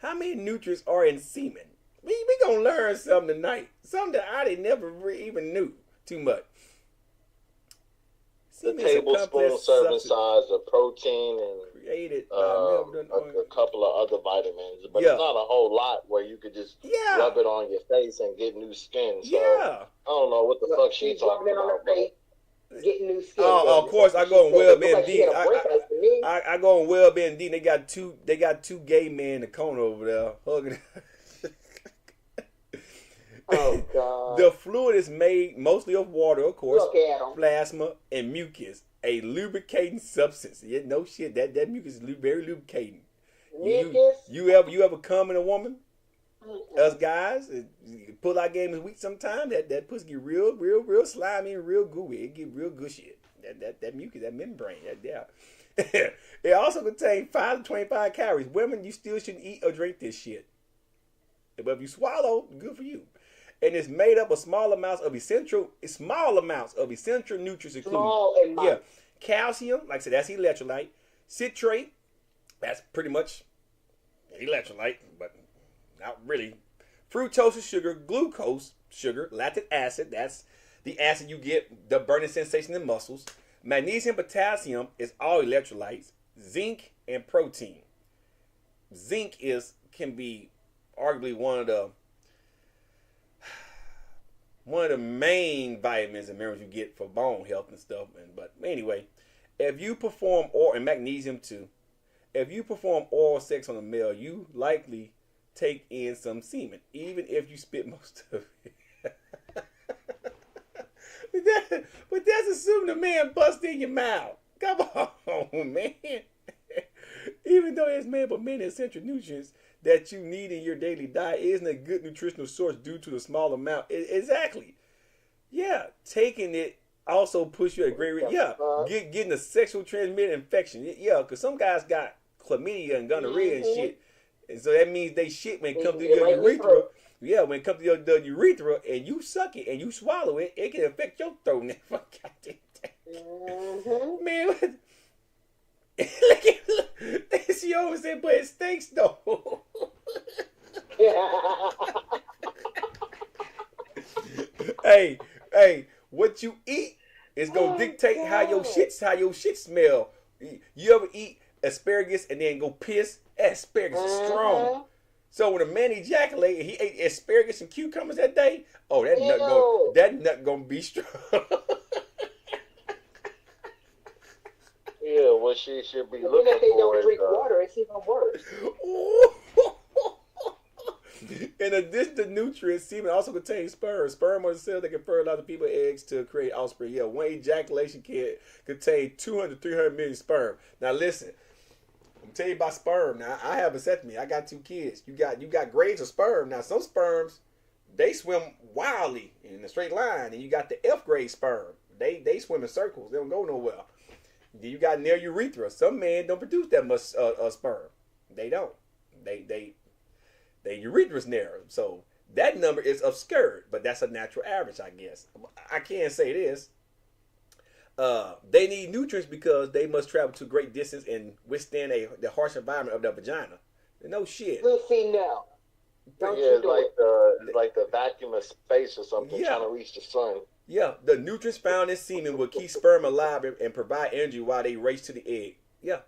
How many nutrients are in semen? We going to learn something tonight. Something that I never even knew too much. The tablespoon serving size of protein and created a couple of other vitamins, but it's not a whole lot where you could just rub it on your face and get new skin. So I don't know what the fuck she's talking about. Getting new skin. Oh, of course, I go on WebMD. I go on WebMD. They got two gay men in the corner over there hugging. Oh God! The fluid is made mostly of water, of course, plasma and mucus, a lubricating substance. Yeah, no shit. That mucus is very lubricating. Mucus. You ever come in a woman? Us guys, pull our game is weak sometimes. That pussy get real slimy and real gooey. It get real gushy. That mucus, that membrane, it also contains 5 to 25 calories. Women, you still shouldn't eat or drink this shit. But if you swallow, good for you. And it's made up of small amounts of essential nutrients, including calcium, like I said, that's electrolyte. Citrate, that's pretty much electrolyte, but not really. Fructose is sugar, glucose, sugar, lactic acid, that's the acid you get, the burning sensation in muscles. Magnesium, potassium is all electrolytes. Zinc and protein. Zinc can be arguably one of the main vitamins and minerals you get for bone health and stuff. But anyway, if you perform and magnesium too, if you perform oral sex on a male, you likely take in some semen, even if you spit most of it. But that's assuming the man busts in your mouth. Come on, man. Even though it's made up of many essential nutrients that you need in your daily diet, isn't a good nutritional source due to the small amount. Exactly. Yeah, taking it also puts you at great risk. Yeah, getting a sexual transmitted infection. Yeah, because some guys got chlamydia and gonorrhea and shit. And so that means they shit when it comes to your urethra. Yeah, when it comes to the urethra and you suck it and you swallow it, it can affect your throat. Man, what? Look, she always said, but it stinks though. Hey, what you eat is gonna dictate how your shit smell. You ever eat asparagus and then go piss? Asparagus is strong. So when a man ejaculated and he ate asparagus and cucumbers that day, oh, that nut gonna be strong. Yeah, what she should be looking for. If they don't drink water, it's even worse. In addition to nutrients, semen also contains sperm. Sperm are the cells that can fertilize the people's eggs to create offspring. Yeah, one ejaculation can contain 200 to 300 million sperm. Now listen, I'm tell you about sperm. Now I have vasectomy. I got 2 kids. You got grades of sperm. Now some sperms, they swim wildly in a straight line, and you got the F grade sperm. They swim in circles. They don't go nowhere. Then you got near urethra. Some men don't produce that much sperm. They don't. Their urethra's narrow. So that number is obscured, but that's a natural average, I guess. I can't say this. They need nutrients because they must travel to great distance and withstand the harsh environment of their vagina. No shit. We'll see now. Don't you do it. Like the vacuum of space or something, trying to reach the sun. Yeah, the nutrients found in semen will keep sperm alive and provide energy while they race to the egg. Yeah,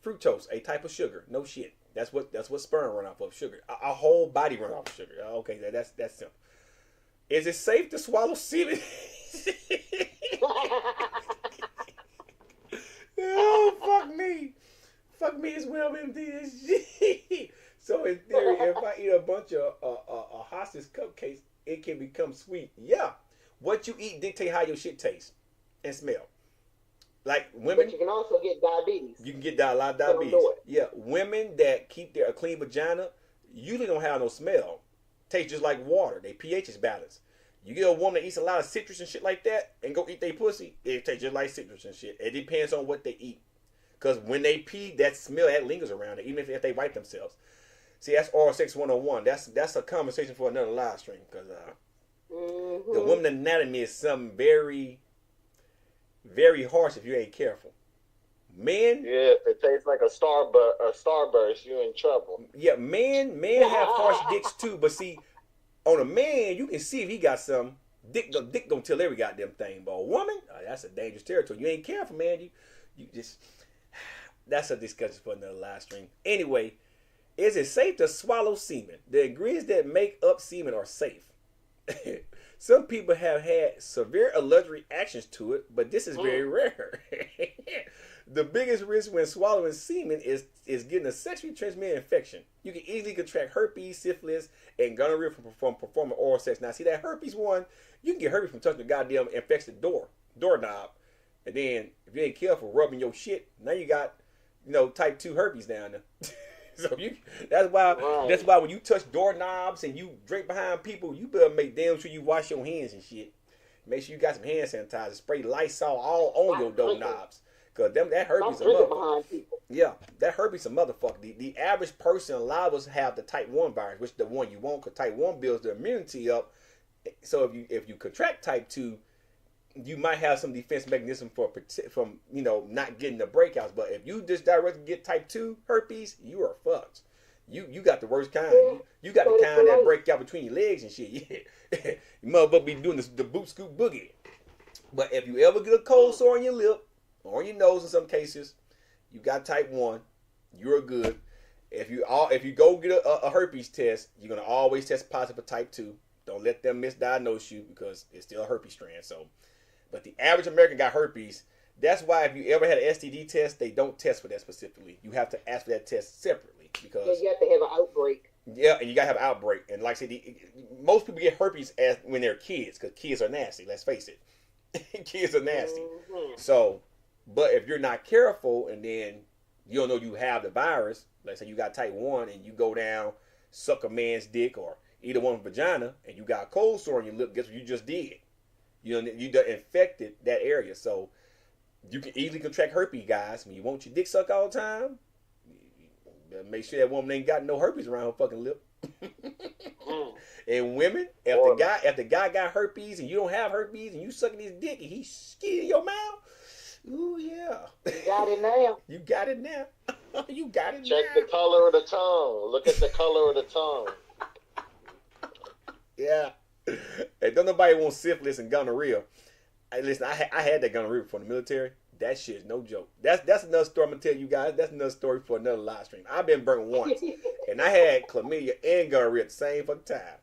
fructose, a type of sugar. No shit. That's what sperm run off of, sugar. Our whole body run off of sugar. Okay, that's simple. Is it safe to swallow semen? Oh, fuck me as well, MD. So in theory, if I eat a bunch of hostage cupcakes, it can become sweet. Yeah, what you eat dictate how your shit tastes and smell. Like women, but you can also get diabetes. You can get a lot of diabetes. Yeah, women that keep a clean vagina usually don't have no smell. Tastes just like water. Their pH is balanced. You get a woman that eats a lot of citrus and shit like that and go eat their pussy, it tastes just like citrus and shit. It depends on what they eat. Because when they pee, that smell, that lingers around it, even if they wipe themselves. See, that's oral sex 101. That's a conversation for another live stream. Because the woman anatomy is something very, very harsh if you ain't careful. Men... Yeah, if it tastes like a starburst, you're in trouble. Yeah, men have harsh dicks too. But see... On a man, you can see if he got some. Dick gonna tell every goddamn thing. But a woman, that's a dangerous territory. You ain't careful, man. You just... That's a discussion for another live stream. Anyway, is it safe to swallow semen? The ingredients that make up semen are safe. Some people have had severe allergic reactions to it, but this is very rare. The biggest risk when swallowing semen is getting a sexually transmitted infection. You can easily contract herpes, syphilis, and gonorrhea from performing oral sex. Now, see that herpes one, you can get herpes from touching the goddamn infected doorknob. And then, if you ain't careful, rubbing your shit, now you got, type 2 herpes down there. So that's why when you touch doorknobs and you drink behind people, you better make damn sure you wash your hands and shit. Make sure you got some hand sanitizer, spray Lysol all on your doorknobs. Cause that herpes a motherfucker. Yeah, that herpes a motherfucker. The average person, a lot of us have the type 1 virus, which is the one you want, because type 1 builds the immunity up. So if you contract type 2, you might have some defense mechanism from not getting the breakouts. But if you just directly get type 2 herpes, you are fucked. You got the worst kind. You got the kind that break out between your legs and shit. Yeah. You motherfucker be doing the boot scoop boogie. But if you ever get a cold sore on your lip, or on your nose in some cases, you got type 1, you're good. If you go get a herpes test, you're gonna always test positive for type 2. Don't let them misdiagnose you because it's still a herpes strand. So, but the average American got herpes. That's why if you ever had an STD test, they don't test for that specifically. You have to ask for that test separately because you have to have an outbreak. Yeah, and you gotta have an outbreak. And like I said, most people get herpes when they're kids because kids are nasty. Let's face it, kids are nasty. Mm-hmm. So. But if you're not careful and then you don't know you have the virus, let's say you got type 1 and you go down, suck a man's dick or eat a woman's vagina and you got a cold sore on your lip, guess what you just did? You done infected that area. So you can easily contract herpes, guys. When you want your dick sucked all the time, make sure that woman ain't got no herpes around her fucking lip. And women, if the guy got herpes and you don't have herpes and you sucking his dick and he's skeeting your mouth, ooh, yeah. You got it now. You got it now. You got it Check now. the color of the tongue. Look at the color of the tongue. Yeah. And don't nobody want syphilis and gonorrhea. Listen, I had that gonorrhea before in the military. That shit's no joke. That's another story I'm going to tell you guys. That's another story for another live stream. I've been burnt once. And I had chlamydia and gonorrhea at the same fucking time.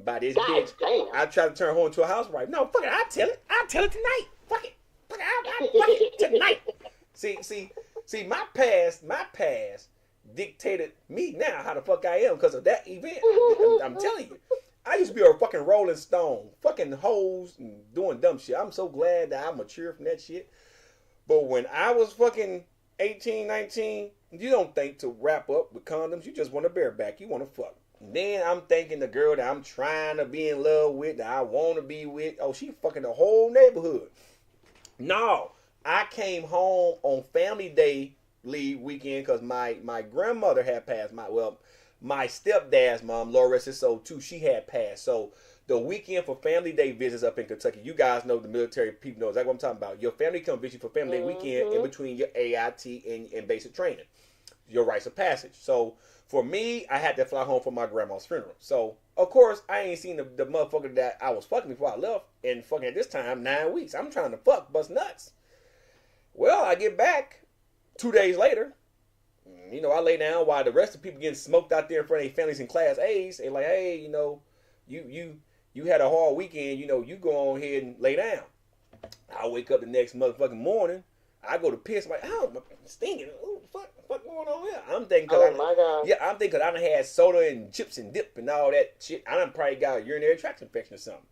By this bitch. I tried to turn her into a housewife. No, fuck it. I'll tell it. I'll tell it tonight. Fuck it. Fuck it tonight. See, my past dictated me now how the fuck I am because of that event. I'm telling you. I used to be a fucking Rolling Stone, fucking hoes and doing dumb shit. I'm so glad that I matured from that shit. But when I was fucking 18, 19, you don't think to wrap up with condoms. You just want a bareback. You want to fuck. Then I'm thinking the girl that I'm trying to be in love with, that I want to be with, oh, she fucking the whole neighborhood. No, I came home on family day leave weekend because my grandmother had passed. My stepdad's mom, Laura rest his soul too, she had passed. So the weekend for family day visits up in Kentucky. You guys know, the military people know exactly what I'm talking about. Your family come visit you for family day weekend in between your AIT and basic training, your rites of passage. So for me, I had to fly home for my grandma's funeral. So of course I ain't seen the motherfucker that I was fucking before I left, and fucking at this time 9 weeks. I'm trying to bust nuts. Well, I get back 2 days later. You know, I lay down while the rest of the people getting smoked out there in front of their families in class A's, and like, hey, you know, you had a hard weekend, you know, you go on ahead and lay down. I wake up the next motherfucking morning. I go to piss. I'm like, oh, I'm stinking. Oh, fuck going on here? I'm thinking, I'm thinking I done had soda and chips and dip and all that shit. I done probably got a urinary tract infection or something,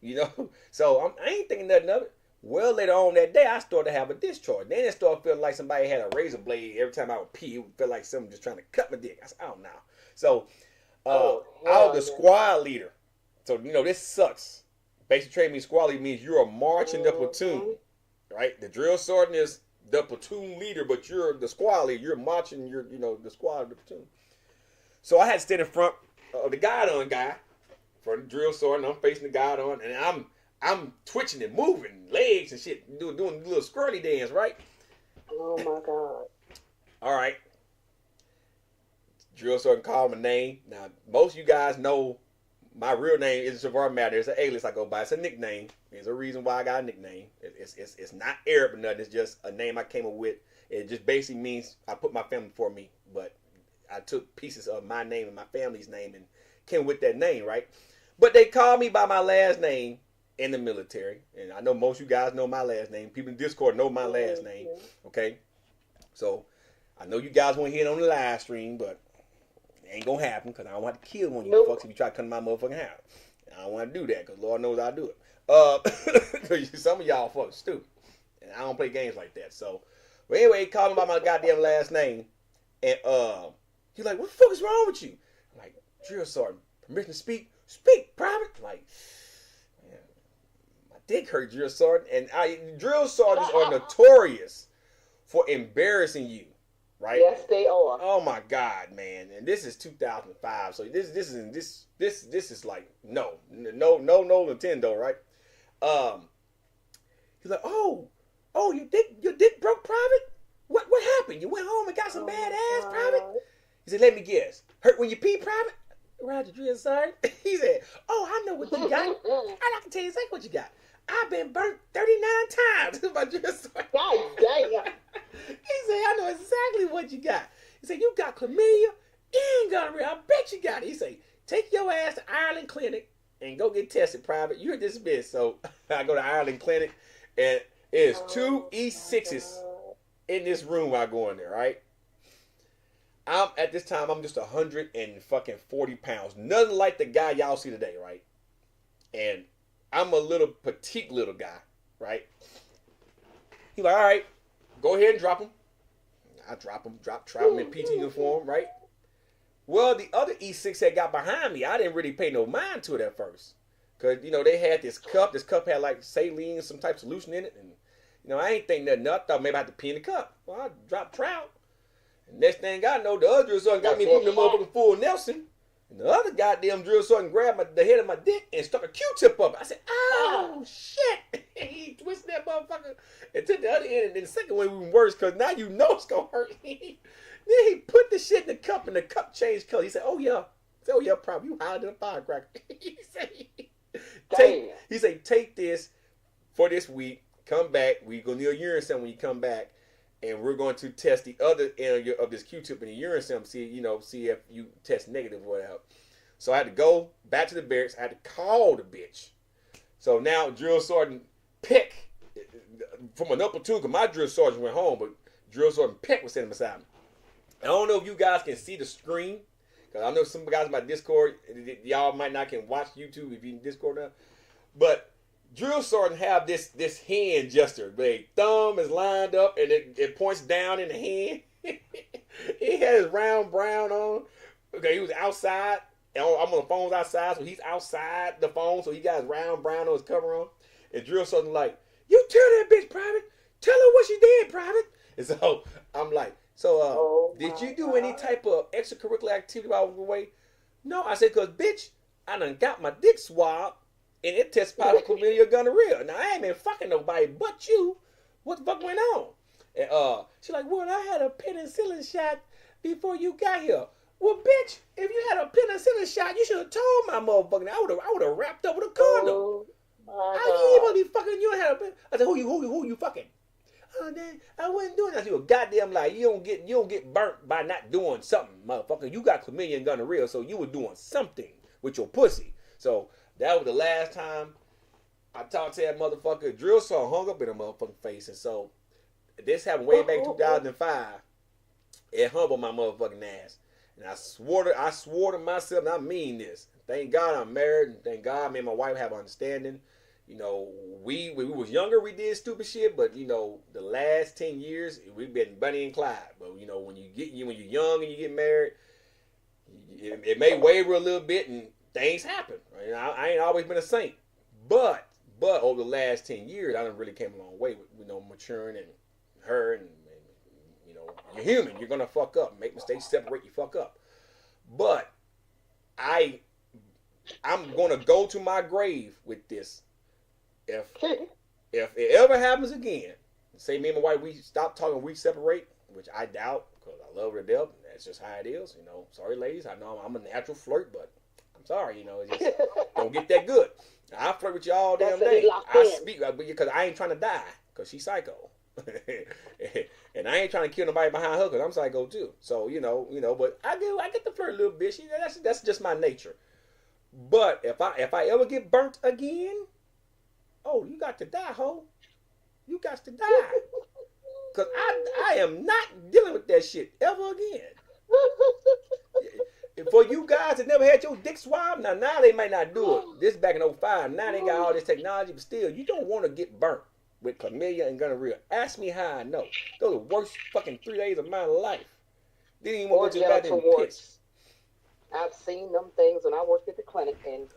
you know. So I ain't thinking nothing of it. Well, later on that day, I started to have a discharge. Then it started feeling like somebody had a razor blade every time I would pee. It felt like someone just trying to cut my dick. I said, oh, no. So I was the squad leader. So, you know, this sucks. Basic training means squad leader means you're a marching the platoon, right? The drill sergeant is the platoon leader, but you're the squad leader. You're marching, you know, the squad of the platoon. So I had to stand in front of the guide-on guy for the drill sergeant. I'm facing the guide-on, and I'm twitching and moving legs and shit, doing a little squirrely dance, right? Oh my God. All right. Drill sergeant called my name. Now, most of you guys know my real name is Savar Matner. It's an alias I go by. It's a nickname. There's a reason why I got a nickname. It's not Arab or nothing. It's just a name I came up with. It just basically means I put my family before me, but I took pieces of my name and my family's name and came with that name, right? But they call me by my last name in the military, and I know most of you guys know my last name. People in Discord know my last name, okay? So I know you guys want to hear it on the live stream, but it ain't gonna happen because I don't want to kill one of you fucks if you try to come to my motherfucking house. I don't want to do that because Lord knows I'll do it. Because some of y'all fucking stupid, and I don't play games like that. So, but anyway, he called me by my goddamn last name, and he's like, "What the fuck is wrong with you?" I'm like, "Drill sergeant, permission to speak? Speak, private." Like, dick hurt, drill sergeant, and drill sergeants are notorious for embarrassing you, right? Yes, they are. Oh my God, man! And this is 2005, so this is like no Nintendo, right? He's like, oh, your dick broke, private. What happened? You went home and got some bad ass, private. He said, let me guess, hurt when you pee, private. Roger, drill sergeant. He said, oh, I know what you got. I can tell you exactly what you got. I've been burnt 39 times by drill sergeant. God damn. He said, I know exactly what you got. He said, you got chlamydia and gonorrhea. I bet you got it. He said, take your ass to Ireland Clinic and go get tested, private. You're dismissed. So I go to Ireland Clinic, and it's 2 E6s in this room while I go in there, right? At this time, I'm just 140 pounds. Nothing like the guy y'all see today, right? And I'm a little petite little guy, right? He's like, all right, go ahead and drop him. I trap him in PT uniform, right? Well, the other E6 that got behind me, I didn't really pay no mind to it at first. Because, you know, they had this cup. This cup had like saline, some type of solution in it. And, you know, I ain't think nothing up. I thought maybe I had to pee in the cup. Well, I dropped trout. And next thing I know, the other drill sergeant got me putting the motherfucking full Nelson. And the other goddamn drill sergeant grabbed the head of my dick and stuck a Q-tip up. I said, oh, shit. And he twisted that motherfucker and took the other end. And then the second one was worse because now you know it's going to hurt. Then he put the shit in the cup and the cup changed color. He said, oh, yeah. I said, oh, yeah, probably. You higher than a firecracker. He said, take this for this week. Come back. We're going to need a urine sample when you come back. And we're going to test the other end of this Q-tip in the urine sample, see if you test negative or whatever. So I had to go back to the barracks. I had to call the bitch. So now drill sergeant Peck from another platoon, because my drill sergeant went home, but drill sergeant Peck was sitting beside me. I don't know if you guys can see the screen, because I know some guys in my Discord, y'all might not can watch YouTube if you in Discord now, but drill sergeant have this hand gesture. The thumb is lined up and it points down in the hand. He has his round brown on. Okay, he was outside. I'm on the phones outside, so he's outside the phone, so he got his round brown on his cover on. And drill sergeant like, you tell that bitch, private. Tell her what she did, private. And so I'm like, did you do any type of extracurricular activity while I was away? No, I said, because bitch, I done got my dick swabbed, and it tests positive for chlamydia gonorrhea. Now, I ain't been fucking nobody but you. What the fuck went on? And she's like, well, I had a penicillin shot before you got here. Well, bitch, if you had a penicillin shot, you should have told my motherfucking. I would have wrapped up with a condom. Oh, I ain't supposed to be fucking you. I said, who you fucking? Oh, man, I wasn't doing that. You a goddamn lie. You don't get burnt by not doing something, motherfucker. You got chlamydia and gonorrhea, so you were doing something with your pussy. So that was the last time I talked to that motherfucker. Drill saw hung up in her motherfucking face, and so this happened way back in 2005. It humbled my motherfucking ass, and I swore to myself, and I mean this. Thank God I'm married, and thank God me and my wife have understanding. You know, when we was younger, we did stupid shit, but you know, the last 10 years, we've been Bunny and Clyde. But you know, when you're young and you get married, it may waver a little bit, and things happen. Right? I ain't always been a saint, but over the last 10 years, I done really came a long way with maturing and her, and you know, you're human. You're gonna fuck up, make mistakes, separate, you fuck up. But I'm gonna go to my grave with this. If it ever happens again, say me and my wife, we stop talking, we separate, which I doubt, because I love her to death. That's just how it is. You know, sorry ladies, I know I'm a natural flirt, but I'm sorry, you know, it just don't get that good. I flirt with you all damn day. I speak because I ain't trying to die, because she's psycho. And I ain't trying to kill nobody behind her, because I'm psycho too. So, you know, but I get to flirt a little bit. That's just my nature. But if I ever get burnt again, oh, you got to die, ho. You got to die. Because I am not dealing with that shit ever again. For you guys that never had your dick swabbed, now they might not do it. This back in 05. Now they got all this technology, but still, you don't want to get burnt with chlamydia and gonorrhea. Ask me how I know. Those are the worst fucking 3 days of my life. Didn't even want to go to the bathroom and piss. I've seen them things when I worked at the clinic, and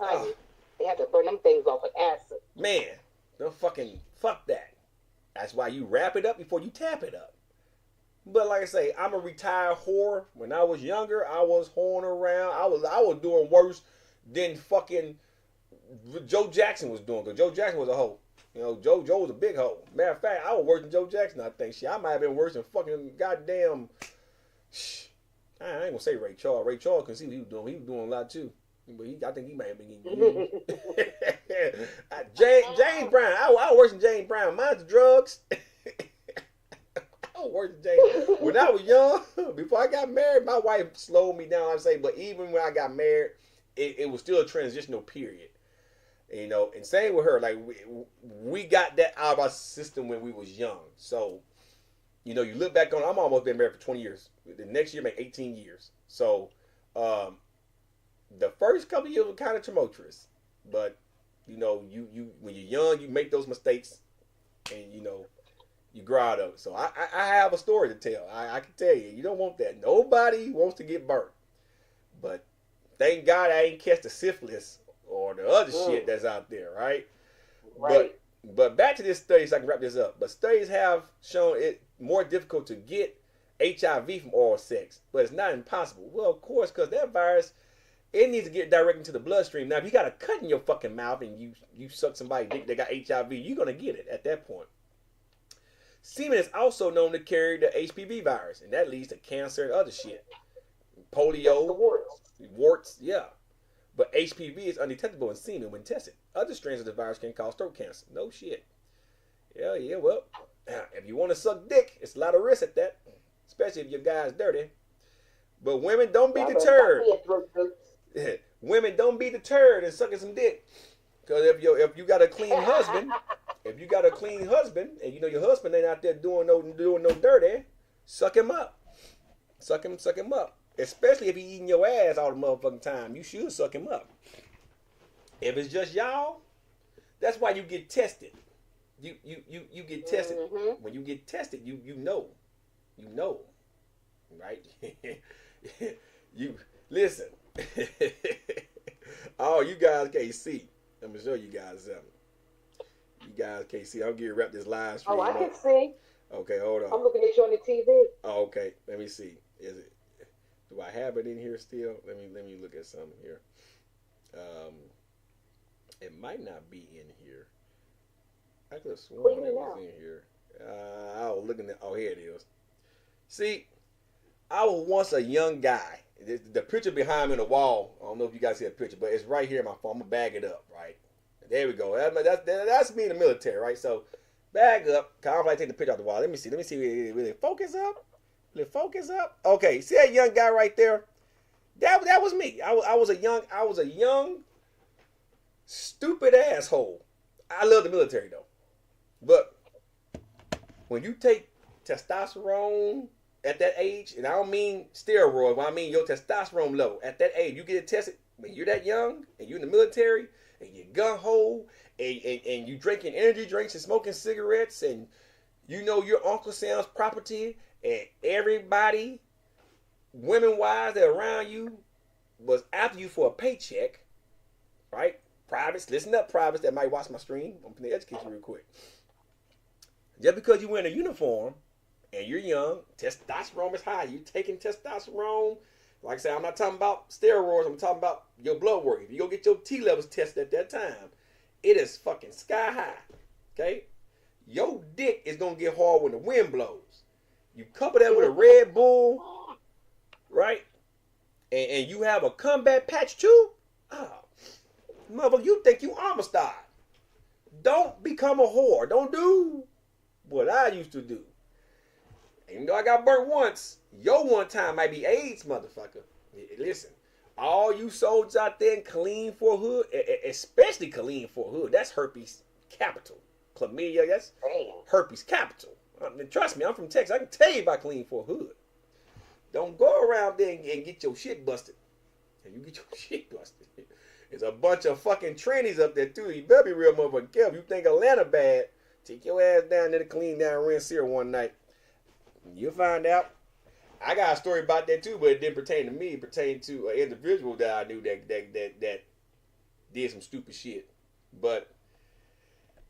they had to burn them things off with acid. Man, don't fuck that. That's why you wrap it up before you tap it up. But like I say, I'm a retired whore. When I was younger, I was whoring around. I was doing worse than fucking Joe Jackson was doing. Because Joe Jackson was a hoe. You know, Joe was a big hoe. Matter of fact, I was worse than Joe Jackson, I think. Shit, I might have been worse than fucking goddamn... I ain't gonna say Ray Charles. Ray Charles, because he was doing a lot too. But I think he might have been getting James Brown. I was worse than James Brown. Mine's the drugs. I was worse than James. When I was young, before I got married, my wife slowed me down, I say. But even when I got married, it was still a transitional period. You know, and same with her. Like we got that out of our system when we was young. So, you know, you look back on. I'm almost been married for 20 years. The next year make 18 years. So, the first couple of years were kind of tumultuous, but you know, you when you're young, you make those mistakes, and you know, you grow out of it. So I have a story to tell. I can tell you, you don't want that. Nobody wants to get burnt, but thank God I ain't catch the syphilis or the other shit that's out there, right? But back to this study, so I can wrap this up. But studies have shown it more difficult to get HIV from oral sex, but it's not impossible. Well, of course, because that virus, it needs to get directly into the bloodstream. Now, if you got a cut in your fucking mouth and you suck somebody's dick that got HIV, you're going to get it at that point. Semen is also known to carry the HPV virus, and that leads to cancer and other shit. Polio, warts, yeah. But HPV is undetectable in semen when tested. Other strains of the virus can cause throat cancer. No shit. Yeah, well, if you want to suck dick, it's a lot of risk at that. Especially if your guy's dirty. But women, don't be deterred. Women, don't be deterred in sucking some dick. Because if you got a clean husband, and you know your husband ain't out there doing no dirty, suck him up. Suck him up. Especially if he eating your ass all the motherfucking time. You should suck him up. If it's just y'all, that's why you get tested. You get tested. Mm-hmm. When you get tested, you know. You know, right? You listen. Oh, you guys can't see. I'm gonna show you guys something. You guys can't see. I'm getting wrap this live stream. Oh, I can see. Okay, hold on. I'm looking at you on the TV. Oh, okay. Let me see. Is it? Do I have it in here still? Let me look at something here. It might not be in here. I could have sworn it was in here. I was looking at. Oh, here it is. See, I was once a young guy. The picture behind me on the wall. I don't know if you guys see that picture, but it's right here in my phone. I'm gonna bag it up. Right there we go. That's me in the military, right? So bag up. I don't like taking the picture off the wall. Let me see. Will it focus up? Will it focus up? Okay. See that young guy right there? That was me. I was a young, stupid asshole. I love the military though. But when you take testosterone at that age, and I don't mean steroids, but I mean your testosterone level at that age, you get it tested when you're that young and you're in the military and you're gung-ho and you drinking energy drinks and smoking cigarettes and you know your Uncle Sam's property and everybody, women-wise, that around you was after you for a paycheck, right? Privates, listen up, privates that might watch my stream. I'm going to educate you real quick. Just because you wear a uniform and you're young, testosterone is high. You're taking testosterone. Like I said, I'm not talking about steroids. I'm talking about your blood work. If you go get your T levels tested at that time, it is fucking sky high. Okay? Your dick is going to get hard when the wind blows. You couple that with a Red Bull, right? And you have a combat patch too? Oh, motherfucker, you think you Amistad. Don't become a whore. Don't do what I used to do. Even though I got burnt once, your one time might be AIDS, motherfucker. Listen, all you soldiers out there in Killeen for Hood, especially Killeen for Hood, that's herpes capital. Chlamydia, that's herpes capital. I mean, trust me, I'm from Texas. I can tell you about Killeen for Hood. Don't go around there and get your shit busted. And you get your shit busted. There's a bunch of fucking trannies up there too. You better be real motherfucking careful. You think Atlanta bad, take your ass down there to clean down Rensselaer one night. You'll find out. I got a story about that too, but it didn't pertain to me. It pertained to an individual that I knew that did some stupid shit. But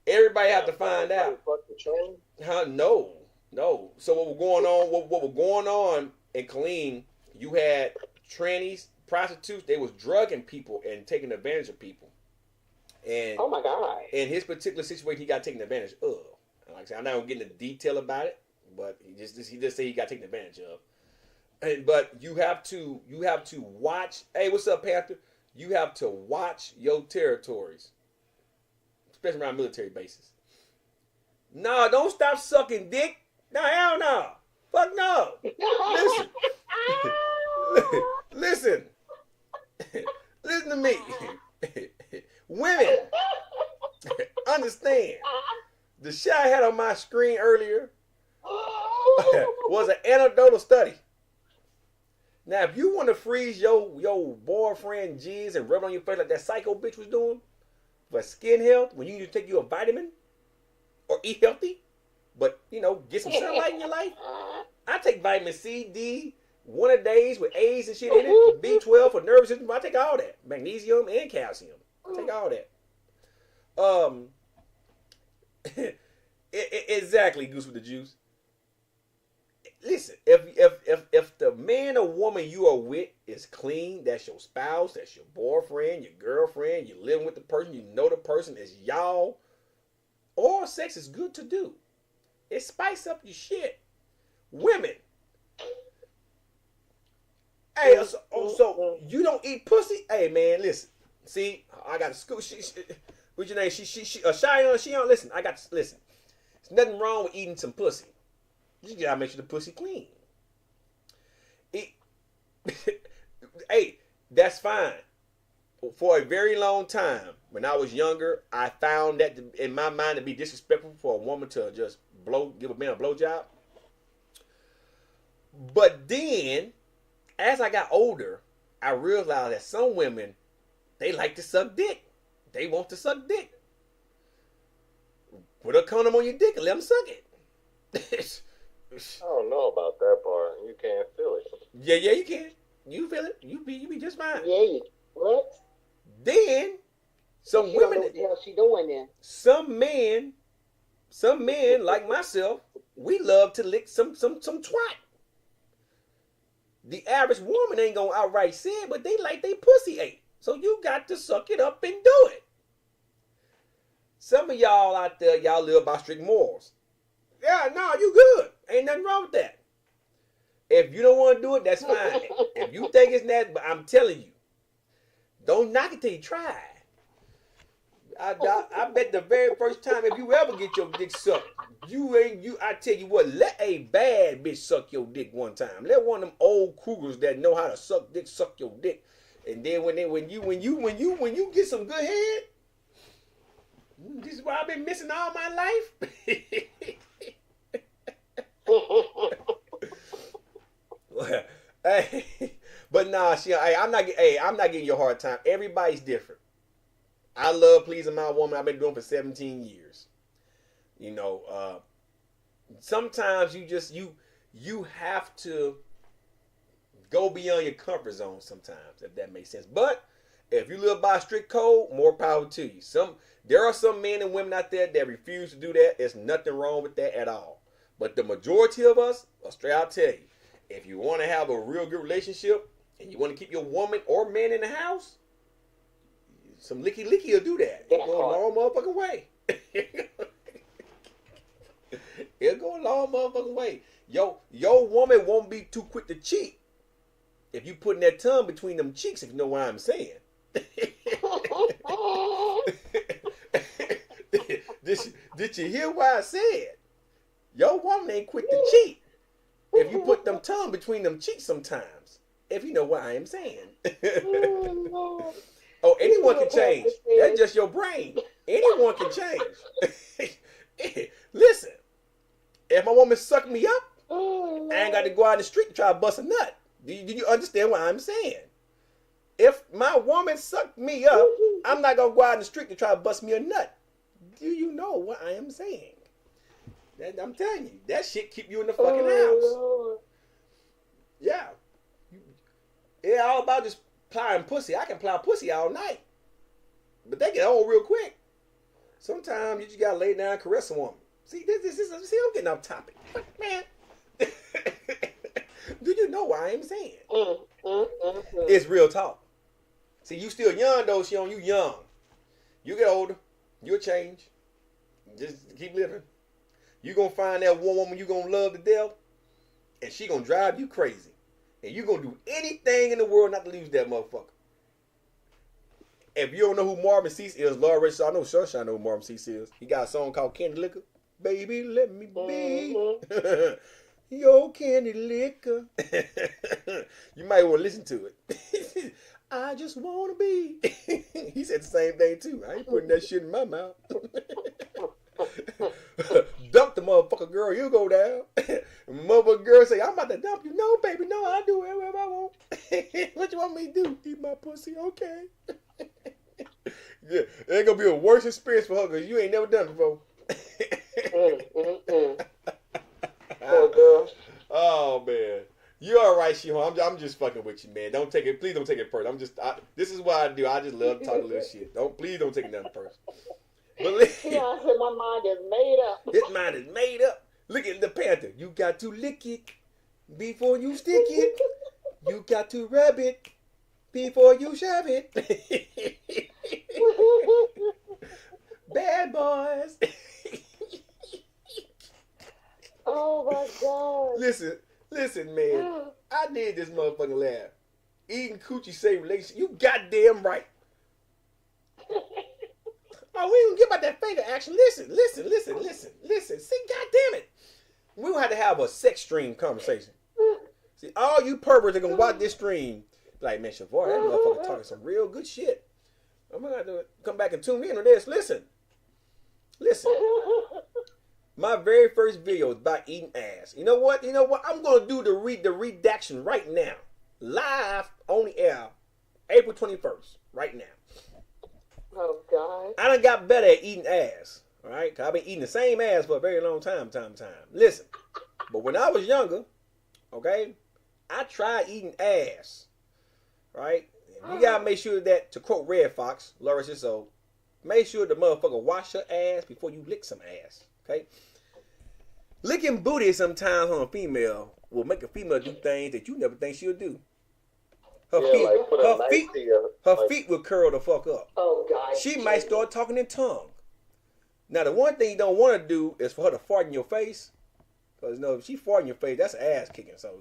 everybody have to find out. Huh? No. So what was going on? What was going on in Killeen? You had trannies, prostitutes. They was drugging people and taking advantage of people. And oh my God! In his particular situation, he got taken advantage of. Like I said, I'm not gonna get into detail about it, but he just said he got taken advantage of. But you have to watch. Hey, what's up, Panther? You have to watch your territories, especially around military bases. Nah, don't stop sucking dick. No, hell no. Fuck no. Listen. Listen to me. Women, understand. The shit I had on my screen earlier was an anecdotal study. Now, if you want to freeze your boyfriend jizz and rub it on your face like that psycho bitch was doing for skin health, when you need to take you a vitamin or eat healthy, but, you know, get some sunlight in your life, I take vitamin C, D, one a days with A's and shit in it, B12 for nervous system. I take all that. Magnesium and calcium. I take all that. Exactly, Goose with the juice. Listen, if the man or woman you are with is clean, that's your spouse, that's your boyfriend, your girlfriend, you're living with the person, you know the person, is y'all, oral sex is good to do. It spice up your shit. Women. Hey, so you don't eat pussy? Hey, man, listen. See, I got a school. What's your name? Cheyenne, she don't listen. Listen. There's nothing wrong with eating some pussy. You just gotta make sure the pussy clean. Hey, that's fine. For a very long time, when I was younger, I found that in my mind to be disrespectful for a woman to just give a man a blowjob. But then, as I got older, I realized that some women, they like to suck dick. They want to suck dick. Put a condom on your dick and let them suck it. I don't know about that part. You can't feel it. Yeah, you can. You feel it. You be just fine. Yeah, what? Then some she women. Don't know what the hell she doing then? Some men like myself, we love to lick some twat. The average woman ain't gonna outright say it, but they like they pussy ate. So you got to suck it up and do it. Some of y'all out there, y'all live by strict morals. Yeah, no, you good. Ain't nothing wrong with that. If you don't want to do it, that's fine. If you think it's that, but I'm telling you, don't knock it till you try. I bet the very first time if you ever get your dick sucked, I tell you what, let a bad bitch suck your dick one time. Let one of them old cougars that know how to suck your dick. And then when you get some good head, this is why I've been missing all my life. Hey, but nah, I'm not getting you a hard time. Everybody's different. I love pleasing my woman. I've been doing it for 17 years. You know, sometimes you have to go beyond your comfort zone sometimes, if that makes sense. But if you live by a strict code, more power to you. There are some men and women out there that refuse to do that. There's nothing wrong with that at all. But the majority of us, straight I'll tell you, if you want to have a real good relationship and you want to keep your woman or man in the house, some licky will do that. It'll go a long motherfucking way. It'll go a long motherfucking way. Your woman won't be too quick to cheat if you putting that tongue between them cheeks, if you know what I'm saying. Did you hear what I said? Your woman ain't quick to cheat if you put them tongue between them cheeks sometimes, if you know what I am saying. Oh, anyone can change. That's just your brain. Anyone can change. Listen, if my woman sucked me up, I ain't got to go out in the street and try to bust a nut. Do you understand what I'm saying? If my woman sucked me up, I'm not going to go out in the street to try to bust me a nut. Do you know what I am saying? I'm telling you, that shit keep you in the fucking house. Yeah. It's all about just plowing pussy. I can plow pussy all night. But they get old real quick. Sometimes you just got to lay down and caress a woman. See, I'm getting off topic. Man. Do you know what I am saying? It's real talk. See, you still young though, Sean. You young. You get older, you'll change. Just keep living. You gonna find that one woman you gonna love to death, and she gonna drive you crazy. And you gonna do anything in the world not to lose that motherfucker. If you don't know who Marvin Cease is, Lord Rich, I know Sunshine know who Marvin Cease is. He got a song called Candy Liquor. Baby, let me be your candy liquor. You might want to listen to it. I just want to be. He said the same thing too. I ain't putting that shit in my mouth. Dump the motherfucker girl, you go down. Motherfucker girl say, I'm about to dump you. No, baby, no, I'll do whatever I want. What you want me to do? Eat my pussy? Okay. Yeah, it ain't gonna be a worse experience for her because you ain't never done it before. Poor girl. Oh man, you all right, Shiho? I'm just fucking with you, man. Don't take it. Please don't take it personal. This is what I do. I just love to talk a little shit. Please don't take it nothing personal. But yeah, I said my mind is made up. His mind is made up. Look at the Panther. You got to lick it before you stick it. You got to rub it before you shove it. Bad boys. Oh my God. Listen, man. I did this motherfucking laugh. Eating coochie save relationship. You goddamn right. Oh, we don't get about that finger action. Listen. See, goddamn it. We don't have to have a sex stream conversation. See, all you perverts are gonna watch this stream. Like, man, Savar, that motherfucker talking some real good shit. I'm gonna have to come back and tune in on this. Listen. My very first video is about eating ass. You know what? I'm gonna do the redaction right now. Live on the air, April 21st, right now. Oh God. I done got better at eating ass. All right? 'Cause I've been eating the same ass for a very long time. Listen. But when I was younger, okay, I tried eating ass. Right? You gotta make sure that, to quote Red Fox, Laura says so, make sure the motherfucker wash her ass before you lick some ass. Okay? Licking booty sometimes on a female will make a female do things that you never think she'll do. Her feet will curl the fuck up. Oh God. She might start talking in tongue. Now the one thing you don't want to do is for her to fart in your face, because if she fart in your face, that's ass kicking. So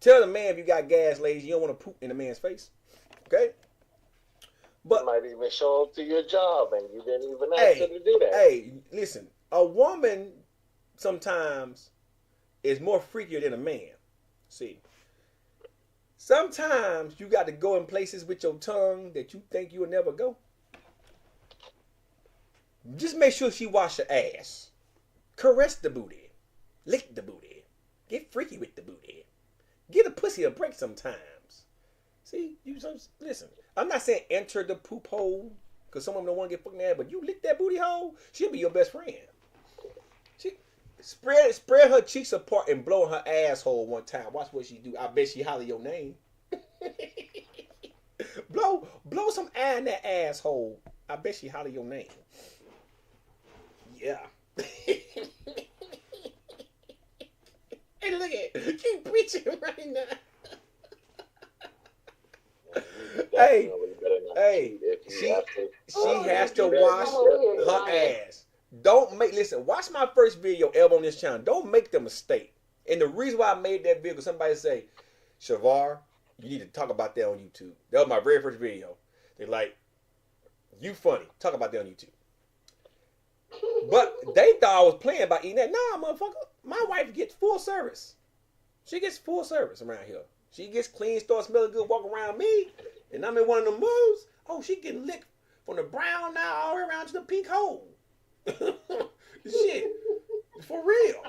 tell the man if you got gas, ladies, you don't want to poop in a man's face. Okay. But you might even show up to your job and you didn't even ask her to do that. Hey, listen, a woman sometimes is more freakier than a man. See, sometimes you got to go in places with your tongue that you think you'll never go. Just make sure she wash her ass. Caress the booty. Lick the booty. Get freaky with the booty. Get a pussy a break sometimes. See, listen. I'm not saying enter the poop hole, because some of them don't want to get fucking ass, but you lick that booty hole, she'll be your best friend. She spread her cheeks apart and blow her asshole one time. Watch what she do. I bet she holler your name. blow some air in that asshole. I bet she holler your name. Yeah. Hey, look at it. Keep preaching right now. Hey, she has to wash her ass. Watch my first video ever on this channel. Don't make the mistake. And the reason why I made that video, somebody say, Savar, you need to talk about that on YouTube. That was my very first video. They're like, you funny. Talk about that on YouTube. But they thought I was playing by eating that. Nah, motherfucker. My wife gets full service. She gets full service around here. She gets clean, starts smelling good, walk around me, and I'm in one of them moves. Oh, she getting licked from the brown now all the way around to the pink hole. Shit. For real.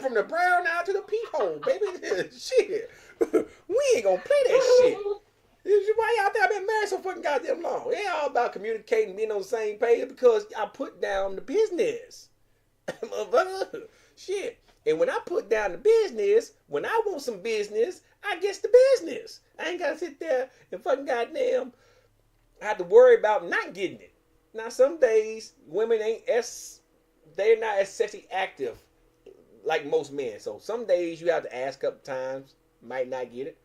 From the brown now to the pink hole, baby. Shit. We ain't gonna play that shit. Why y'all think I've been married so fucking goddamn long? It ain't all about communicating, being on the same page, because I put down the business. Motherfucker. Shit. And when I put down the business, when I want some business, I get the business. I ain't gotta sit there and fucking goddamn have to worry about not getting it. Now some days women they're not as sexy active like most men. So some days you have to ask a couple times, might not get it.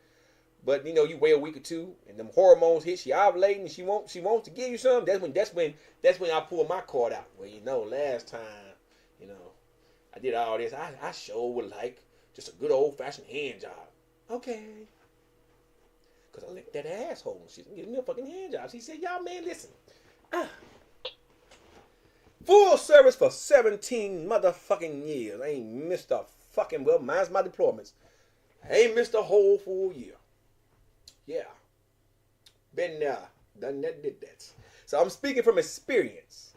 But you wait a week or two and them hormones hit, she ovulating and she wants to give you something. That's when I pull my card out. Well, last time, I did all this. I sure would like just a good old fashioned hand job. Okay. Cause I licked that asshole and shit. Give me a fucking hand job. She said, y'all man, listen. Full service for 17 motherfucking years. I ain't missed a fucking, mine's my deployments. I ain't missed a whole full year. Yeah. Been there. Done that, did that. So I'm speaking from experience.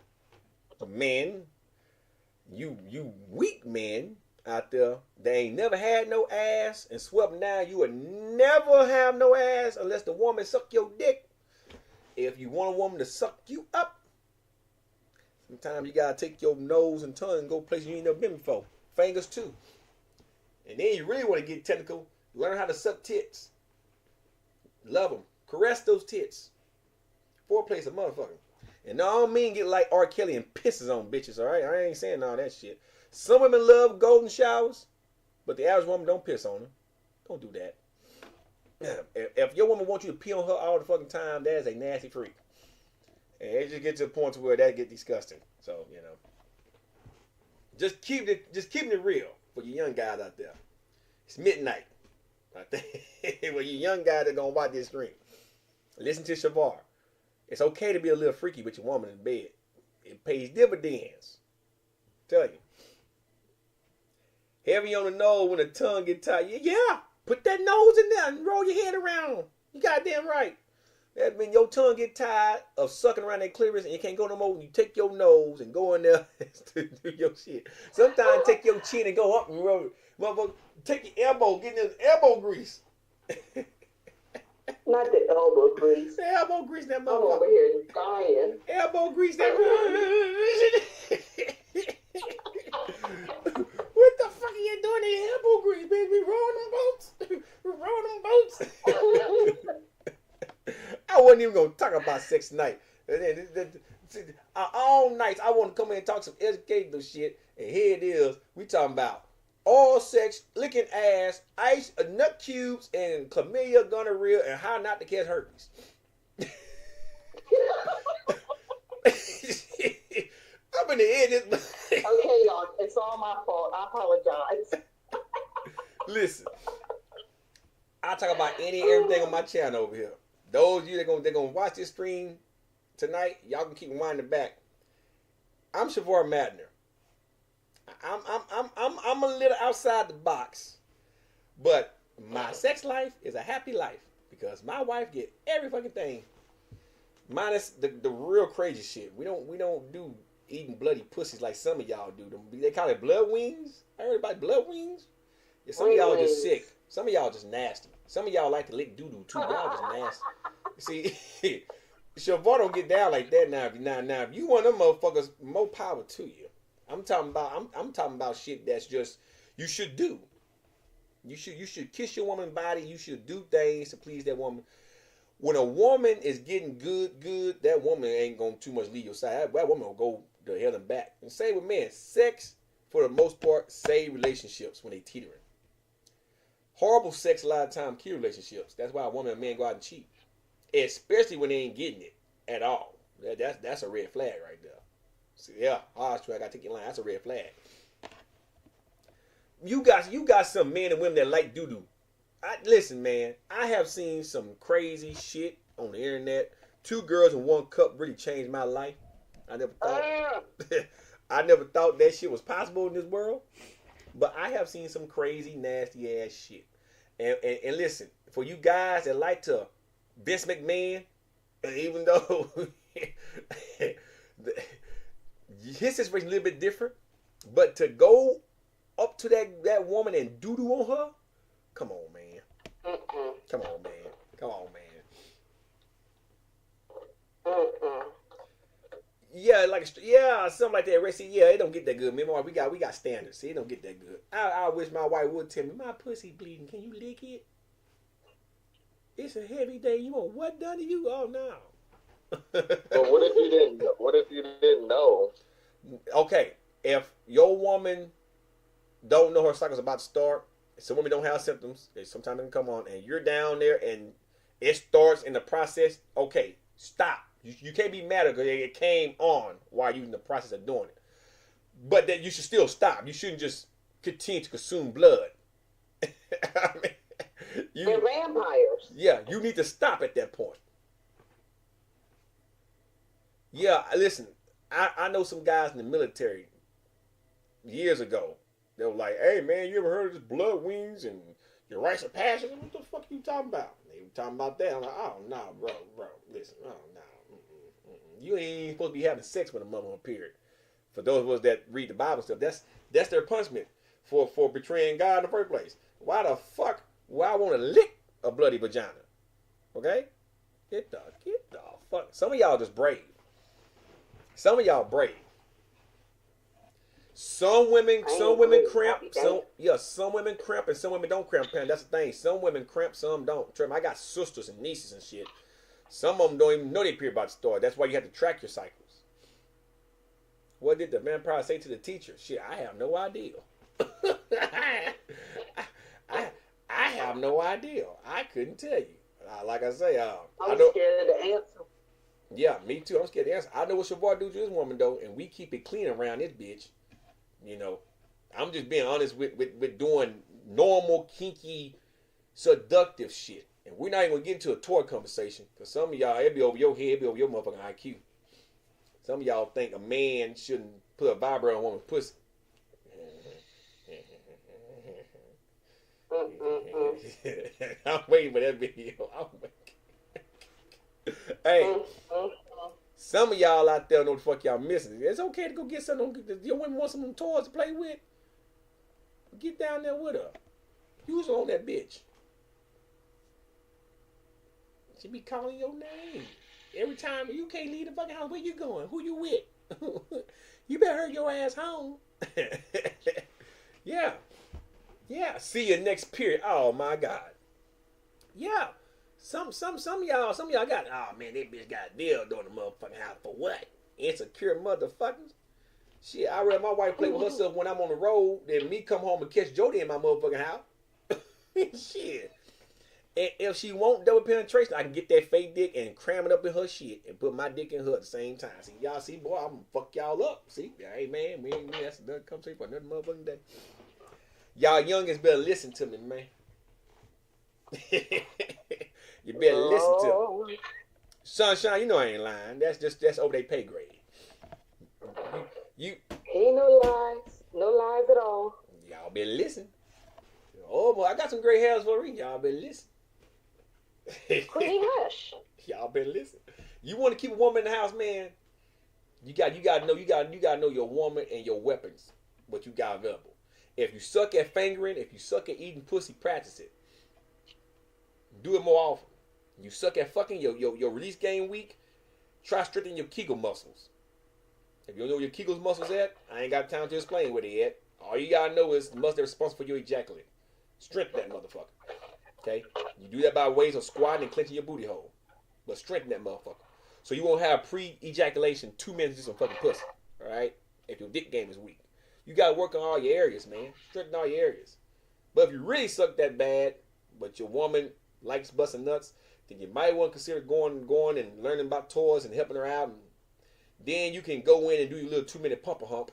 Men, you weak men out there, they ain't never had no ass and swept now you would never have no ass unless the woman suck your dick. If you want a woman to suck you up, sometimes you gotta take your nose and tongue and go places you ain't never been before. Fingers too. And then you really want to get technical, learn how to suck tits. Love them. Caress those tits. Foreplay's a motherfucker. And I don't mean get like R. Kelly and pisses on bitches, all right? I ain't saying all that shit. Some women love golden showers, but the average woman don't piss on them. Don't do that. If your woman wants you to pee on her all the fucking time, that is a nasty freak. And it just gets to the point to where that get disgusting. So, just keeping it real for you young guys out there. It's midnight. I think for you young guys that gonna watch this stream, listen to Savar. It's okay to be a little freaky with your woman in bed. It pays dividends. Tell you. Heavy on the nose when the tongue get tight. Yeah, put that nose in there and roll your head around. You goddamn right. That means your tongue get tired of sucking around that clitoris and you can't go no more. You take your nose and go in there to do your shit. Sometimes take your chin and go up and roll it. Motherfucker, take your elbow, get in the elbow grease. Not the elbow grease. The elbow grease, that motherfucker. I'm over here dying. Elbow grease, that. What the fuck are you doing in elbow grease, baby? Rolling them boats. I wasn't even gonna talk about sex tonight. All nights I want to come in and talk some educational shit, and here it is. We talking about all sex, licking ass, ice, nut cubes, and chlamydia, gonorrhea, and how not to catch herpes. I'm in the end. Okay, y'all. It's all my fault. I apologize. Listen, I talk about any and everything on my channel over here. Those of you that they're gonna watch this stream tonight, y'all can keep winding back. I'm Savar Matner. I'm a little outside the box, but my sex life is a happy life because my wife get every fucking thing, minus the real crazy shit. We don't do eating bloody pussies like some of y'all do. They call it blood wings. I heard about blood wings. Yeah, some of y'all are just sick. Some of y'all just nasty. Some of y'all like to lick doo-doo too. Y'all just nasty. See, Savar don't get down like that now. Now, if you one of them motherfuckers, more power to you. I'm talking about shit that's just you should do. You should kiss your woman's body. You should do things to please that woman. When a woman is getting good, that woman ain't gonna too much leave your side. That woman will go to hell and back. And same with men. Sex, for the most part, save relationships when they teetering. Horrible sex a lot of time kill relationships. That's why a woman and a man go out and cheat, especially when they ain't getting it at all. That's a red flag right there. See, yeah, I gotta take your line. That's a red flag. You got some men and women that like doo-doo. Listen, man, I have seen some crazy shit on the internet. 2 girls in 1 cup really changed my life. I never thought that shit was possible in this world. But I have seen some crazy, nasty ass shit. And listen, for you guys that like to Vince McMahon, even though his situation is a little bit different, but to go up to that woman and doo-doo on her, come on, man. Come on, man. Come on, man. Yeah, something like that. See, yeah, it don't get that good. Remember, we got standards. See, it don't get that good. I wish my wife would tell me, my pussy bleeding. Can you lick it? It's a heavy day. You want what done to you? Oh no. But what if you didn't? What if you didn't know? Okay, if your woman don't know her cycle's about to start, some women don't have symptoms. They sometimes can come on, and you're down there, and it starts in the process. Okay, stop. You can't be mad because it came on while you're in the process of doing it. But that you should still stop. You shouldn't just continue to consume blood. I mean, they're vampires. Yeah, you need to stop at that point. Yeah, listen, I know some guys in the military years ago. They were like, hey, man, you ever heard of this blood wings and your rites of passage? What the fuck are you talking about? They were talking about that. I'm like, oh, no, bro, listen, oh, no. You ain't supposed to be having sex with a mother period. For those of us that read the Bible stuff, that's their punishment for betraying God in the first place. Why the fuck would I want to lick a bloody vagina? Okay? Get the fuck. Some of y'all just brave. Some of y'all brave. Some women cramp. Some women cramp and some women don't cramp. That's the thing. Some women cramp, some don't. I got sisters and nieces and shit. Some of them don't even know their period about to start. That's why you have to track your cycles. What did the vampire say to the teacher? Shit, I have no idea. I have no idea. I couldn't tell you. Like I say, I'm scared to answer. Yeah, me too. I'm scared to answer. I know what Savar do to this woman though, and we keep it clean around this bitch. You know, I'm just being honest with doing normal, kinky, seductive shit. And we're not even going to get into a toy conversation. Because some of y'all, it'll be over your head, it'll be over your motherfucking IQ. Some of y'all think a man shouldn't put a vibrator on a woman's pussy. I'm waiting for that video. Hey, some of y'all out there know what the fuck y'all missing. It's okay to go get something. Your women want some toys to play with. Get down there with her. Use her on that bitch. She be calling your name. Every time you can't leave the fucking house, where you going? Who you with? You better hurry your ass home. Yeah. Yeah. See you next period. Oh my God. Yeah. Some of y'all got, oh man, that bitch got a deal during the motherfucking house for what? Insecure motherfuckers. Shit, I read my wife play with herself when I'm on the road, then me come home and catch Jody in my motherfucking house. Shit. And if she won't double penetration, I can get that fake dick and cram it up in her shit and put my dick in her at the same time. See, y'all see, boy, I'm gonna fuck y'all up. See, hey man, that's another conversation for another motherfucking day. Y'all youngins better listen to me, man. You better listen to me. Sunshine, you know I ain't lying. That's over their pay grade. You ain't no lies at all. Y'all better listen. Oh boy, I got some gray hairs for a reason. Y'all better listen. Pretty hush. Y'all better listen. You want to keep a woman in the house, man? You got to know your woman and your weapons. What you got available. If you suck at fingering, if you suck at eating pussy, practice it. Do it more often. You suck at fucking, your release game weak, try strengthening your Kegel muscles. If you don't know where your Kegel muscles at, I ain't got time to explain where they at. All you gotta know is the muscle that's responsible for your ejaculate. Strengthen that motherfucker. Okay? You do that by ways of squatting and clenching your booty hole. But strengthen that motherfucker. So you won't have pre-ejaculation 2 minutes to some fucking pussy. Alright? If your dick game is weak. You gotta work on all your areas, man. Strengthen all your areas. But if you really suck that bad, but your woman likes busting nuts, then you might want to consider going and learning about toys and helping her out. And then you can go in and do your little 2-minute pumper hump.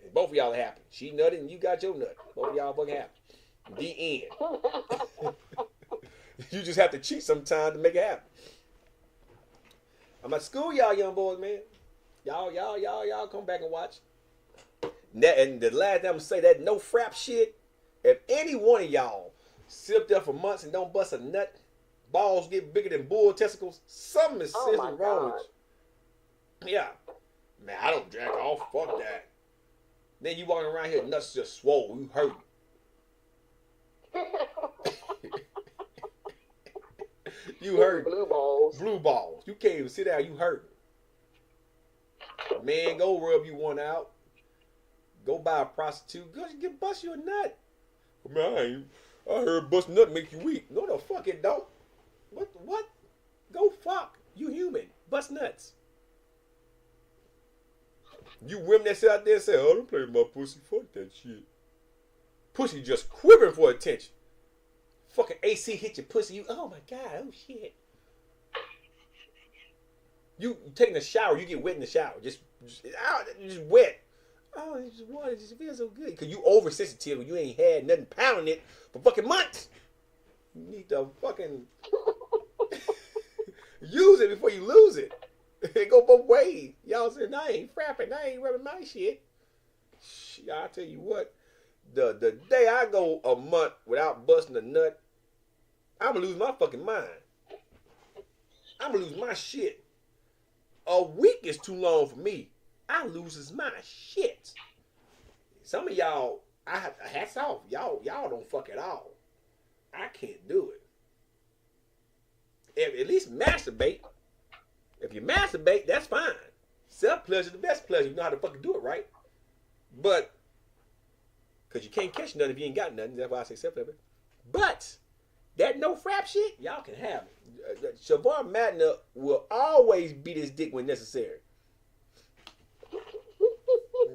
And both of y'all are happy. She nutted and you got your nut. Both of y'all fucking happy. The end. You just have to cheat sometime to make it happen. I'm at school, y'all young boys, man. Y'all come back and watch. And the last time I'm gonna say that no frap shit. If any one of y'all sit up there for months and don't bust a nut, balls get bigger than bull testicles, something is seriously wrong with you. Yeah. Man, I don't jack off. Fuck that. Then you walking around here, nuts just swole. You hurt. You hurt. Blue balls. Blue balls. You can't even sit down. You hurt. Man, go rub you one out. Go buy a prostitute. Go get bust you a nut. Man, I heard bust a nut make you weak. No, the fuck it don't. What? Go fuck. You human. Bust nuts. You women that sit out there and say, oh, don't play with my pussy. Fuck that shit. Pussy just quivering for attention. Fucking AC hit your pussy. You, oh my God, oh shit. You taking a shower, you get wet in the shower. Just wet. Oh, it's just water. It just feels so good. Because you oversensitive and you ain't had nothing pounding it for fucking months. You need to fucking use it before you lose it. It go both ways. Y'all saying, I ain't frapping. I ain't rubbing my shit. I'll tell you what. The day I go a month without busting a nut, I'm going to lose my fucking mind. I'm going to lose my shit. A week is too long for me. I loses my shit. Some of y'all, hats off. Y'all don't fuck at all. I can't do it. At least masturbate. If you masturbate, that's fine. Self-pleasure is the best pleasure. You know how to fucking do it, right? But, because you can't catch nothing if you ain't got nothing. That's why I say self-pleasure. But, that no frap shit, y'all can have it. Savar Matner will always beat his dick when necessary.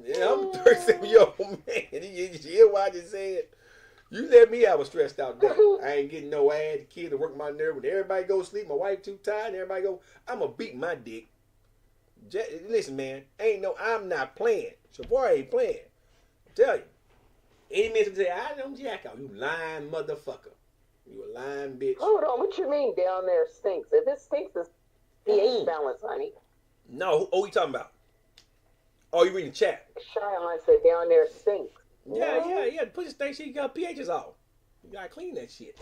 Yeah, I'm a 37-year-old man. You hear what I just said? You let me have a stressed out day. I ain't getting no ass. The kids to work my nerve. When everybody go to sleep, my wife too tired, and everybody go, I'm going to beat my dick. Listen, man, I'm not playing. Savar ain't playing. I tell you. Any man say, I don't jack out. You lying motherfucker. You a lying bitch. Hold on, what you mean down there stinks? If it stinks, it's pH balance, honey. No, who you talking about? Oh, you reading the chat? Shyline said down there stinks. Yeah. The pussy stinks. She got pHs off. You gotta clean that shit.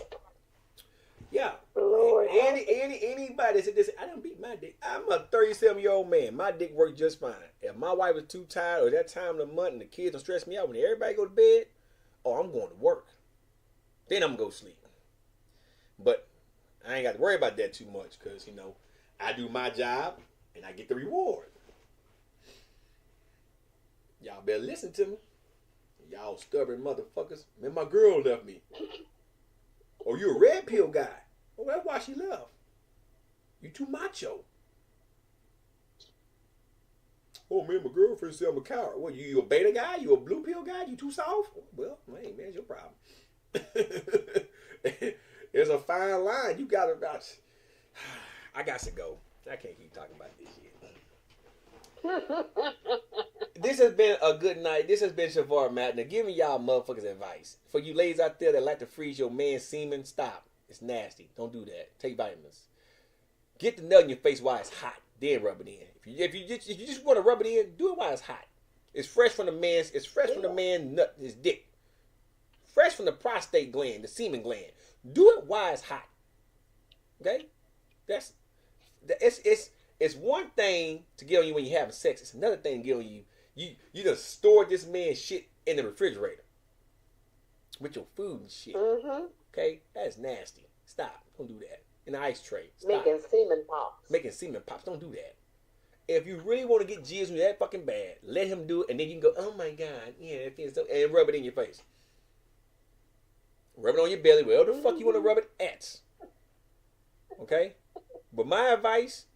Yeah. Lord. Anybody that said this, I didn't beat my dick. I'm a 37-year-old man. My dick works just fine. If my wife is too tired or that time of the month and the kids don't stress me out when everybody go to bed, I'm going to work. Then I'm gonna go sleep. But I ain't got to worry about that too much because, I do my job and I get the reward. Y'all better listen to me. Y'all stubborn motherfuckers. Man, my girl left me. Oh, you a red pill guy. Oh, that's why she left. You too macho. Oh man, my girlfriend said I'm a coward. What, you a beta guy? You a blue pill guy? You too soft? Well, hey man, it's your problem. There's a fine line. You gotta. I got to go. I can't keep talking about this shit. This has been a good night. This has been Savar Matner giving y'all motherfuckers advice. For you ladies out there that like to freeze your man's semen, stop. It's nasty. Don't do that. Take vitamins. Get the nut in your face while it's hot. Then rub it in. If you just want to rub it in, do it while it's hot. It's fresh from the man's. It's fresh from the man's nut, his dick. Fresh from the prostate gland, the semen gland. Do it while it's hot. Okay? It's one thing to get on you when you're having sex. It's another thing to get on you. You just store this man's shit in the refrigerator with your food and shit. Mm-hmm. Okay? That's nasty. Stop. Don't do that. In the ice tray. Stop. Making semen pops. Don't do that. If you really want to get jizz with that fucking bad, let him do it, and then you can go, oh my God, yeah, and rub it in your face. Rub it on your belly, wherever the fuck you want to rub it at. Okay? But my advice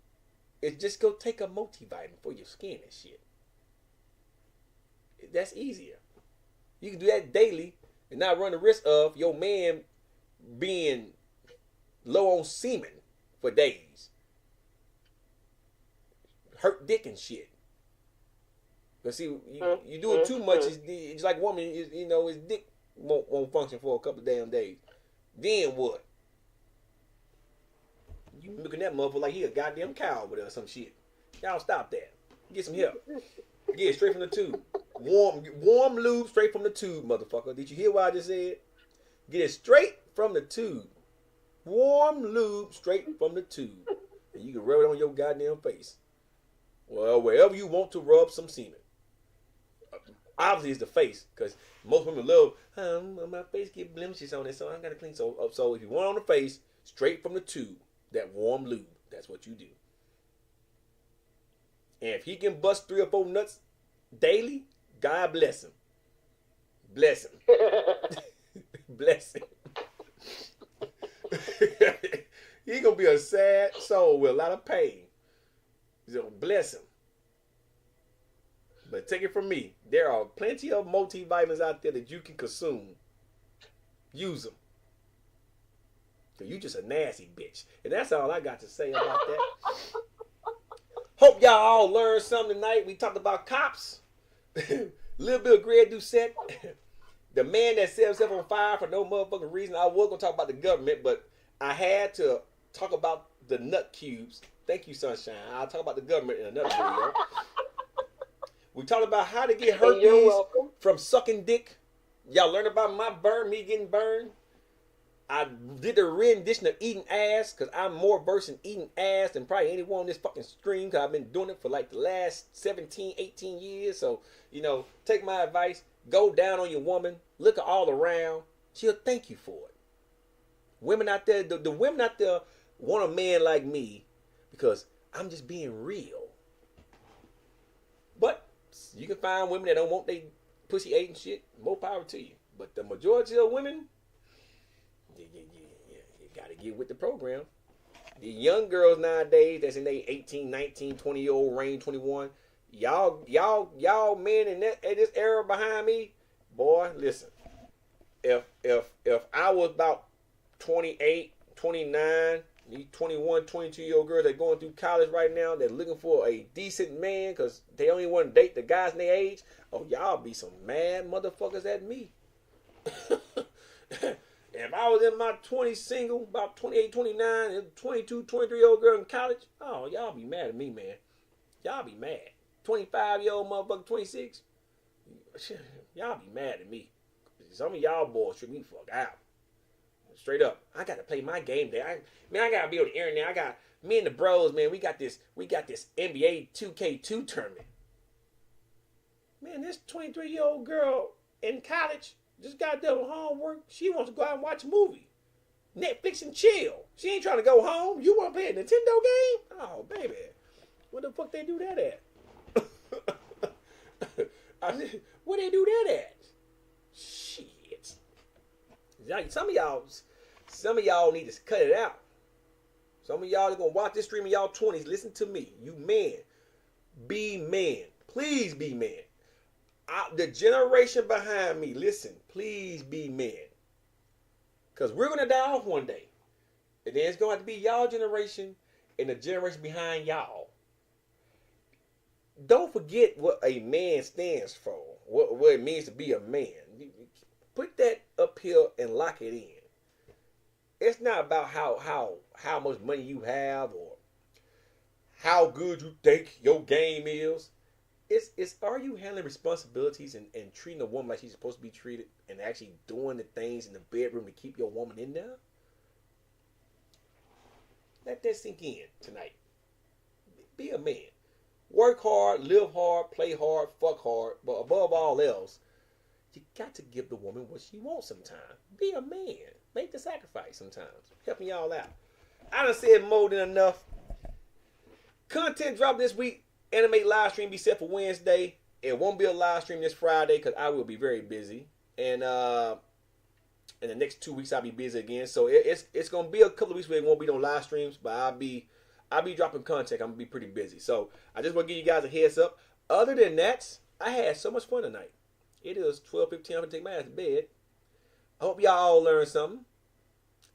is just go take a multivitamin for your skin and shit. That's easier. You can do that daily and not run the risk of your man being low on semen for days. Hurt dick and shit. But see, you do it too much, it's like a woman, his dick won't function for a couple of damn days. Then what? You looking at that motherfucker like he a goddamn cow with or some shit. Y'all stop that. Get some help. Get it straight from the tube. Warm lube straight from the tube, motherfucker. Did you hear what I just said? Get it straight from the tube. Warm lube straight from the tube. And you can rub it on your goddamn face. Well, wherever you want to rub some semen. Obviously, it's the face, because most women love, my face get blemishes on it, so I got to clean. So if you want on the face, straight from the tube, that warm lube, that's what you do. And if he can bust 3 or 4 nuts daily, God bless him. Bless him. Bless him. He gonna be a sad soul with a lot of pain. So bless him. But take it from me, there are plenty of multivitamins out there that you can consume. Use them. So you just a nasty bitch. And that's all I got to say about that. Hope y'all all learned something tonight. We talked about cops. Little bit of Greg Doucette. The man that set himself on fire for no motherfucking reason. I was going to talk about the government, but I had to talk about the nut cubes. Thank you, Sunshine. I'll talk about the government in another video. We talked about how to get herpes from sucking dick. Y'all learned about me getting burned. I did the rendition of eating ass, because I'm more versed in eating ass than probably anyone on this fucking stream, because I've been doing it for like the last 17, 18 years. So, take my advice. Go down on your woman. Look her all around. She'll thank you for it. Women out there, the women out there want a man like me because I'm just being real. But you can find women that don't want they pussy ate and shit. More power to you. But the majority of women, you got to get with the program. The young girls nowadays that's in their 18, 19, 20-year-old range, 21, y'all men in this era behind me, boy, listen. If I was about 28, 29, these 21, 22-year-old girls that going through college right now, they're looking for a decent man because they only want to date the guys in their age. Oh, y'all be some mad motherfuckers at me. If I was in my 20s single, about 28, 29, and 22, 23-year-old girl in college, oh, y'all be mad at me, man. Y'all be mad. 25-year-old motherfucker, 26, y'all be mad at me. Some of y'all boys should be fuck out. Straight up. I got to play my game there. I got to be on the internet. I got, me and the bros, man, we got this NBA 2K2 tournament. Man, this 23-year-old girl in college just got done with homework. She wants to go out and watch a movie. Netflix and chill. She ain't trying to go home. You want to play a Nintendo game? Oh, baby. Where the fuck they do that at? Where they do that at? Shit. Some of y'all need to cut it out. Some of y'all are going to watch this stream in y'all 20s. Listen to me. You men. Be men. Please be men. The generation behind me, listen, please be men. Because we're going to die off one day. And then it's going to have to be y'all generation and the generation behind y'all. Don't forget what a man stands for. What it means to be a man. Put that up here and lock it in. It's not about how much money you have or how good you think your game is. It's are you handling responsibilities and treating a woman like she's supposed to be treated and actually doing the things in the bedroom to keep your woman in there? Let that sink in tonight. Be a man. Work hard, live hard, play hard, fuck hard, but above all else, you got to give the woman what she wants sometimes. Be a man. Make the sacrifice sometimes. Helping y'all out. I done said more than enough. Content drop this week. Anime live stream be set for Wednesday. It won't be a live stream this Friday because I will be very busy. And in the next 2 weeks I'll be busy again. So it's gonna be a couple of weeks where it won't be no live streams, but I'll be dropping content. I'm gonna be pretty busy. So I just want to give you guys a heads up. Other than that, I had so much fun tonight. It is 12:15. I'm gonna take my ass to bed. I hope y'all all learned something.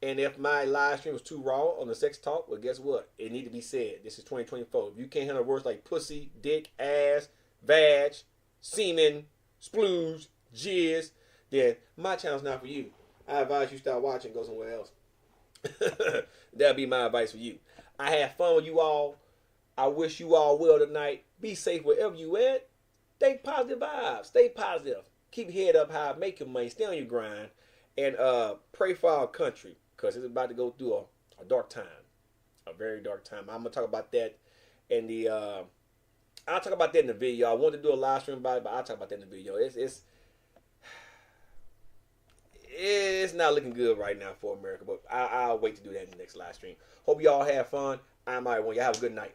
And if my live stream was too raw on the sex talk, well, guess what? It need to be said. This is 2024. If you can't handle words like pussy, dick, ass, vag, semen, splooge, jizz, then my channel's not for you. I advise you start watching and go somewhere else. That'll be my advice for you. I had fun with you all. I wish you all well tonight. Be safe wherever you at. Stay positive vibes. Stay positive. Keep your head up high. Make your money. Stay on your grind. And pray for our country. Because it's about to go through a dark time. A very dark time. I'm going to talk about that in the... I'll talk about that in the video. I wanted to do a live stream about it, but I'll talk about that in the video. It's not looking good right now for America, but I'll wait to do that in the next live stream. Hope y'all have fun. I'm Iron. Y'all have a good night.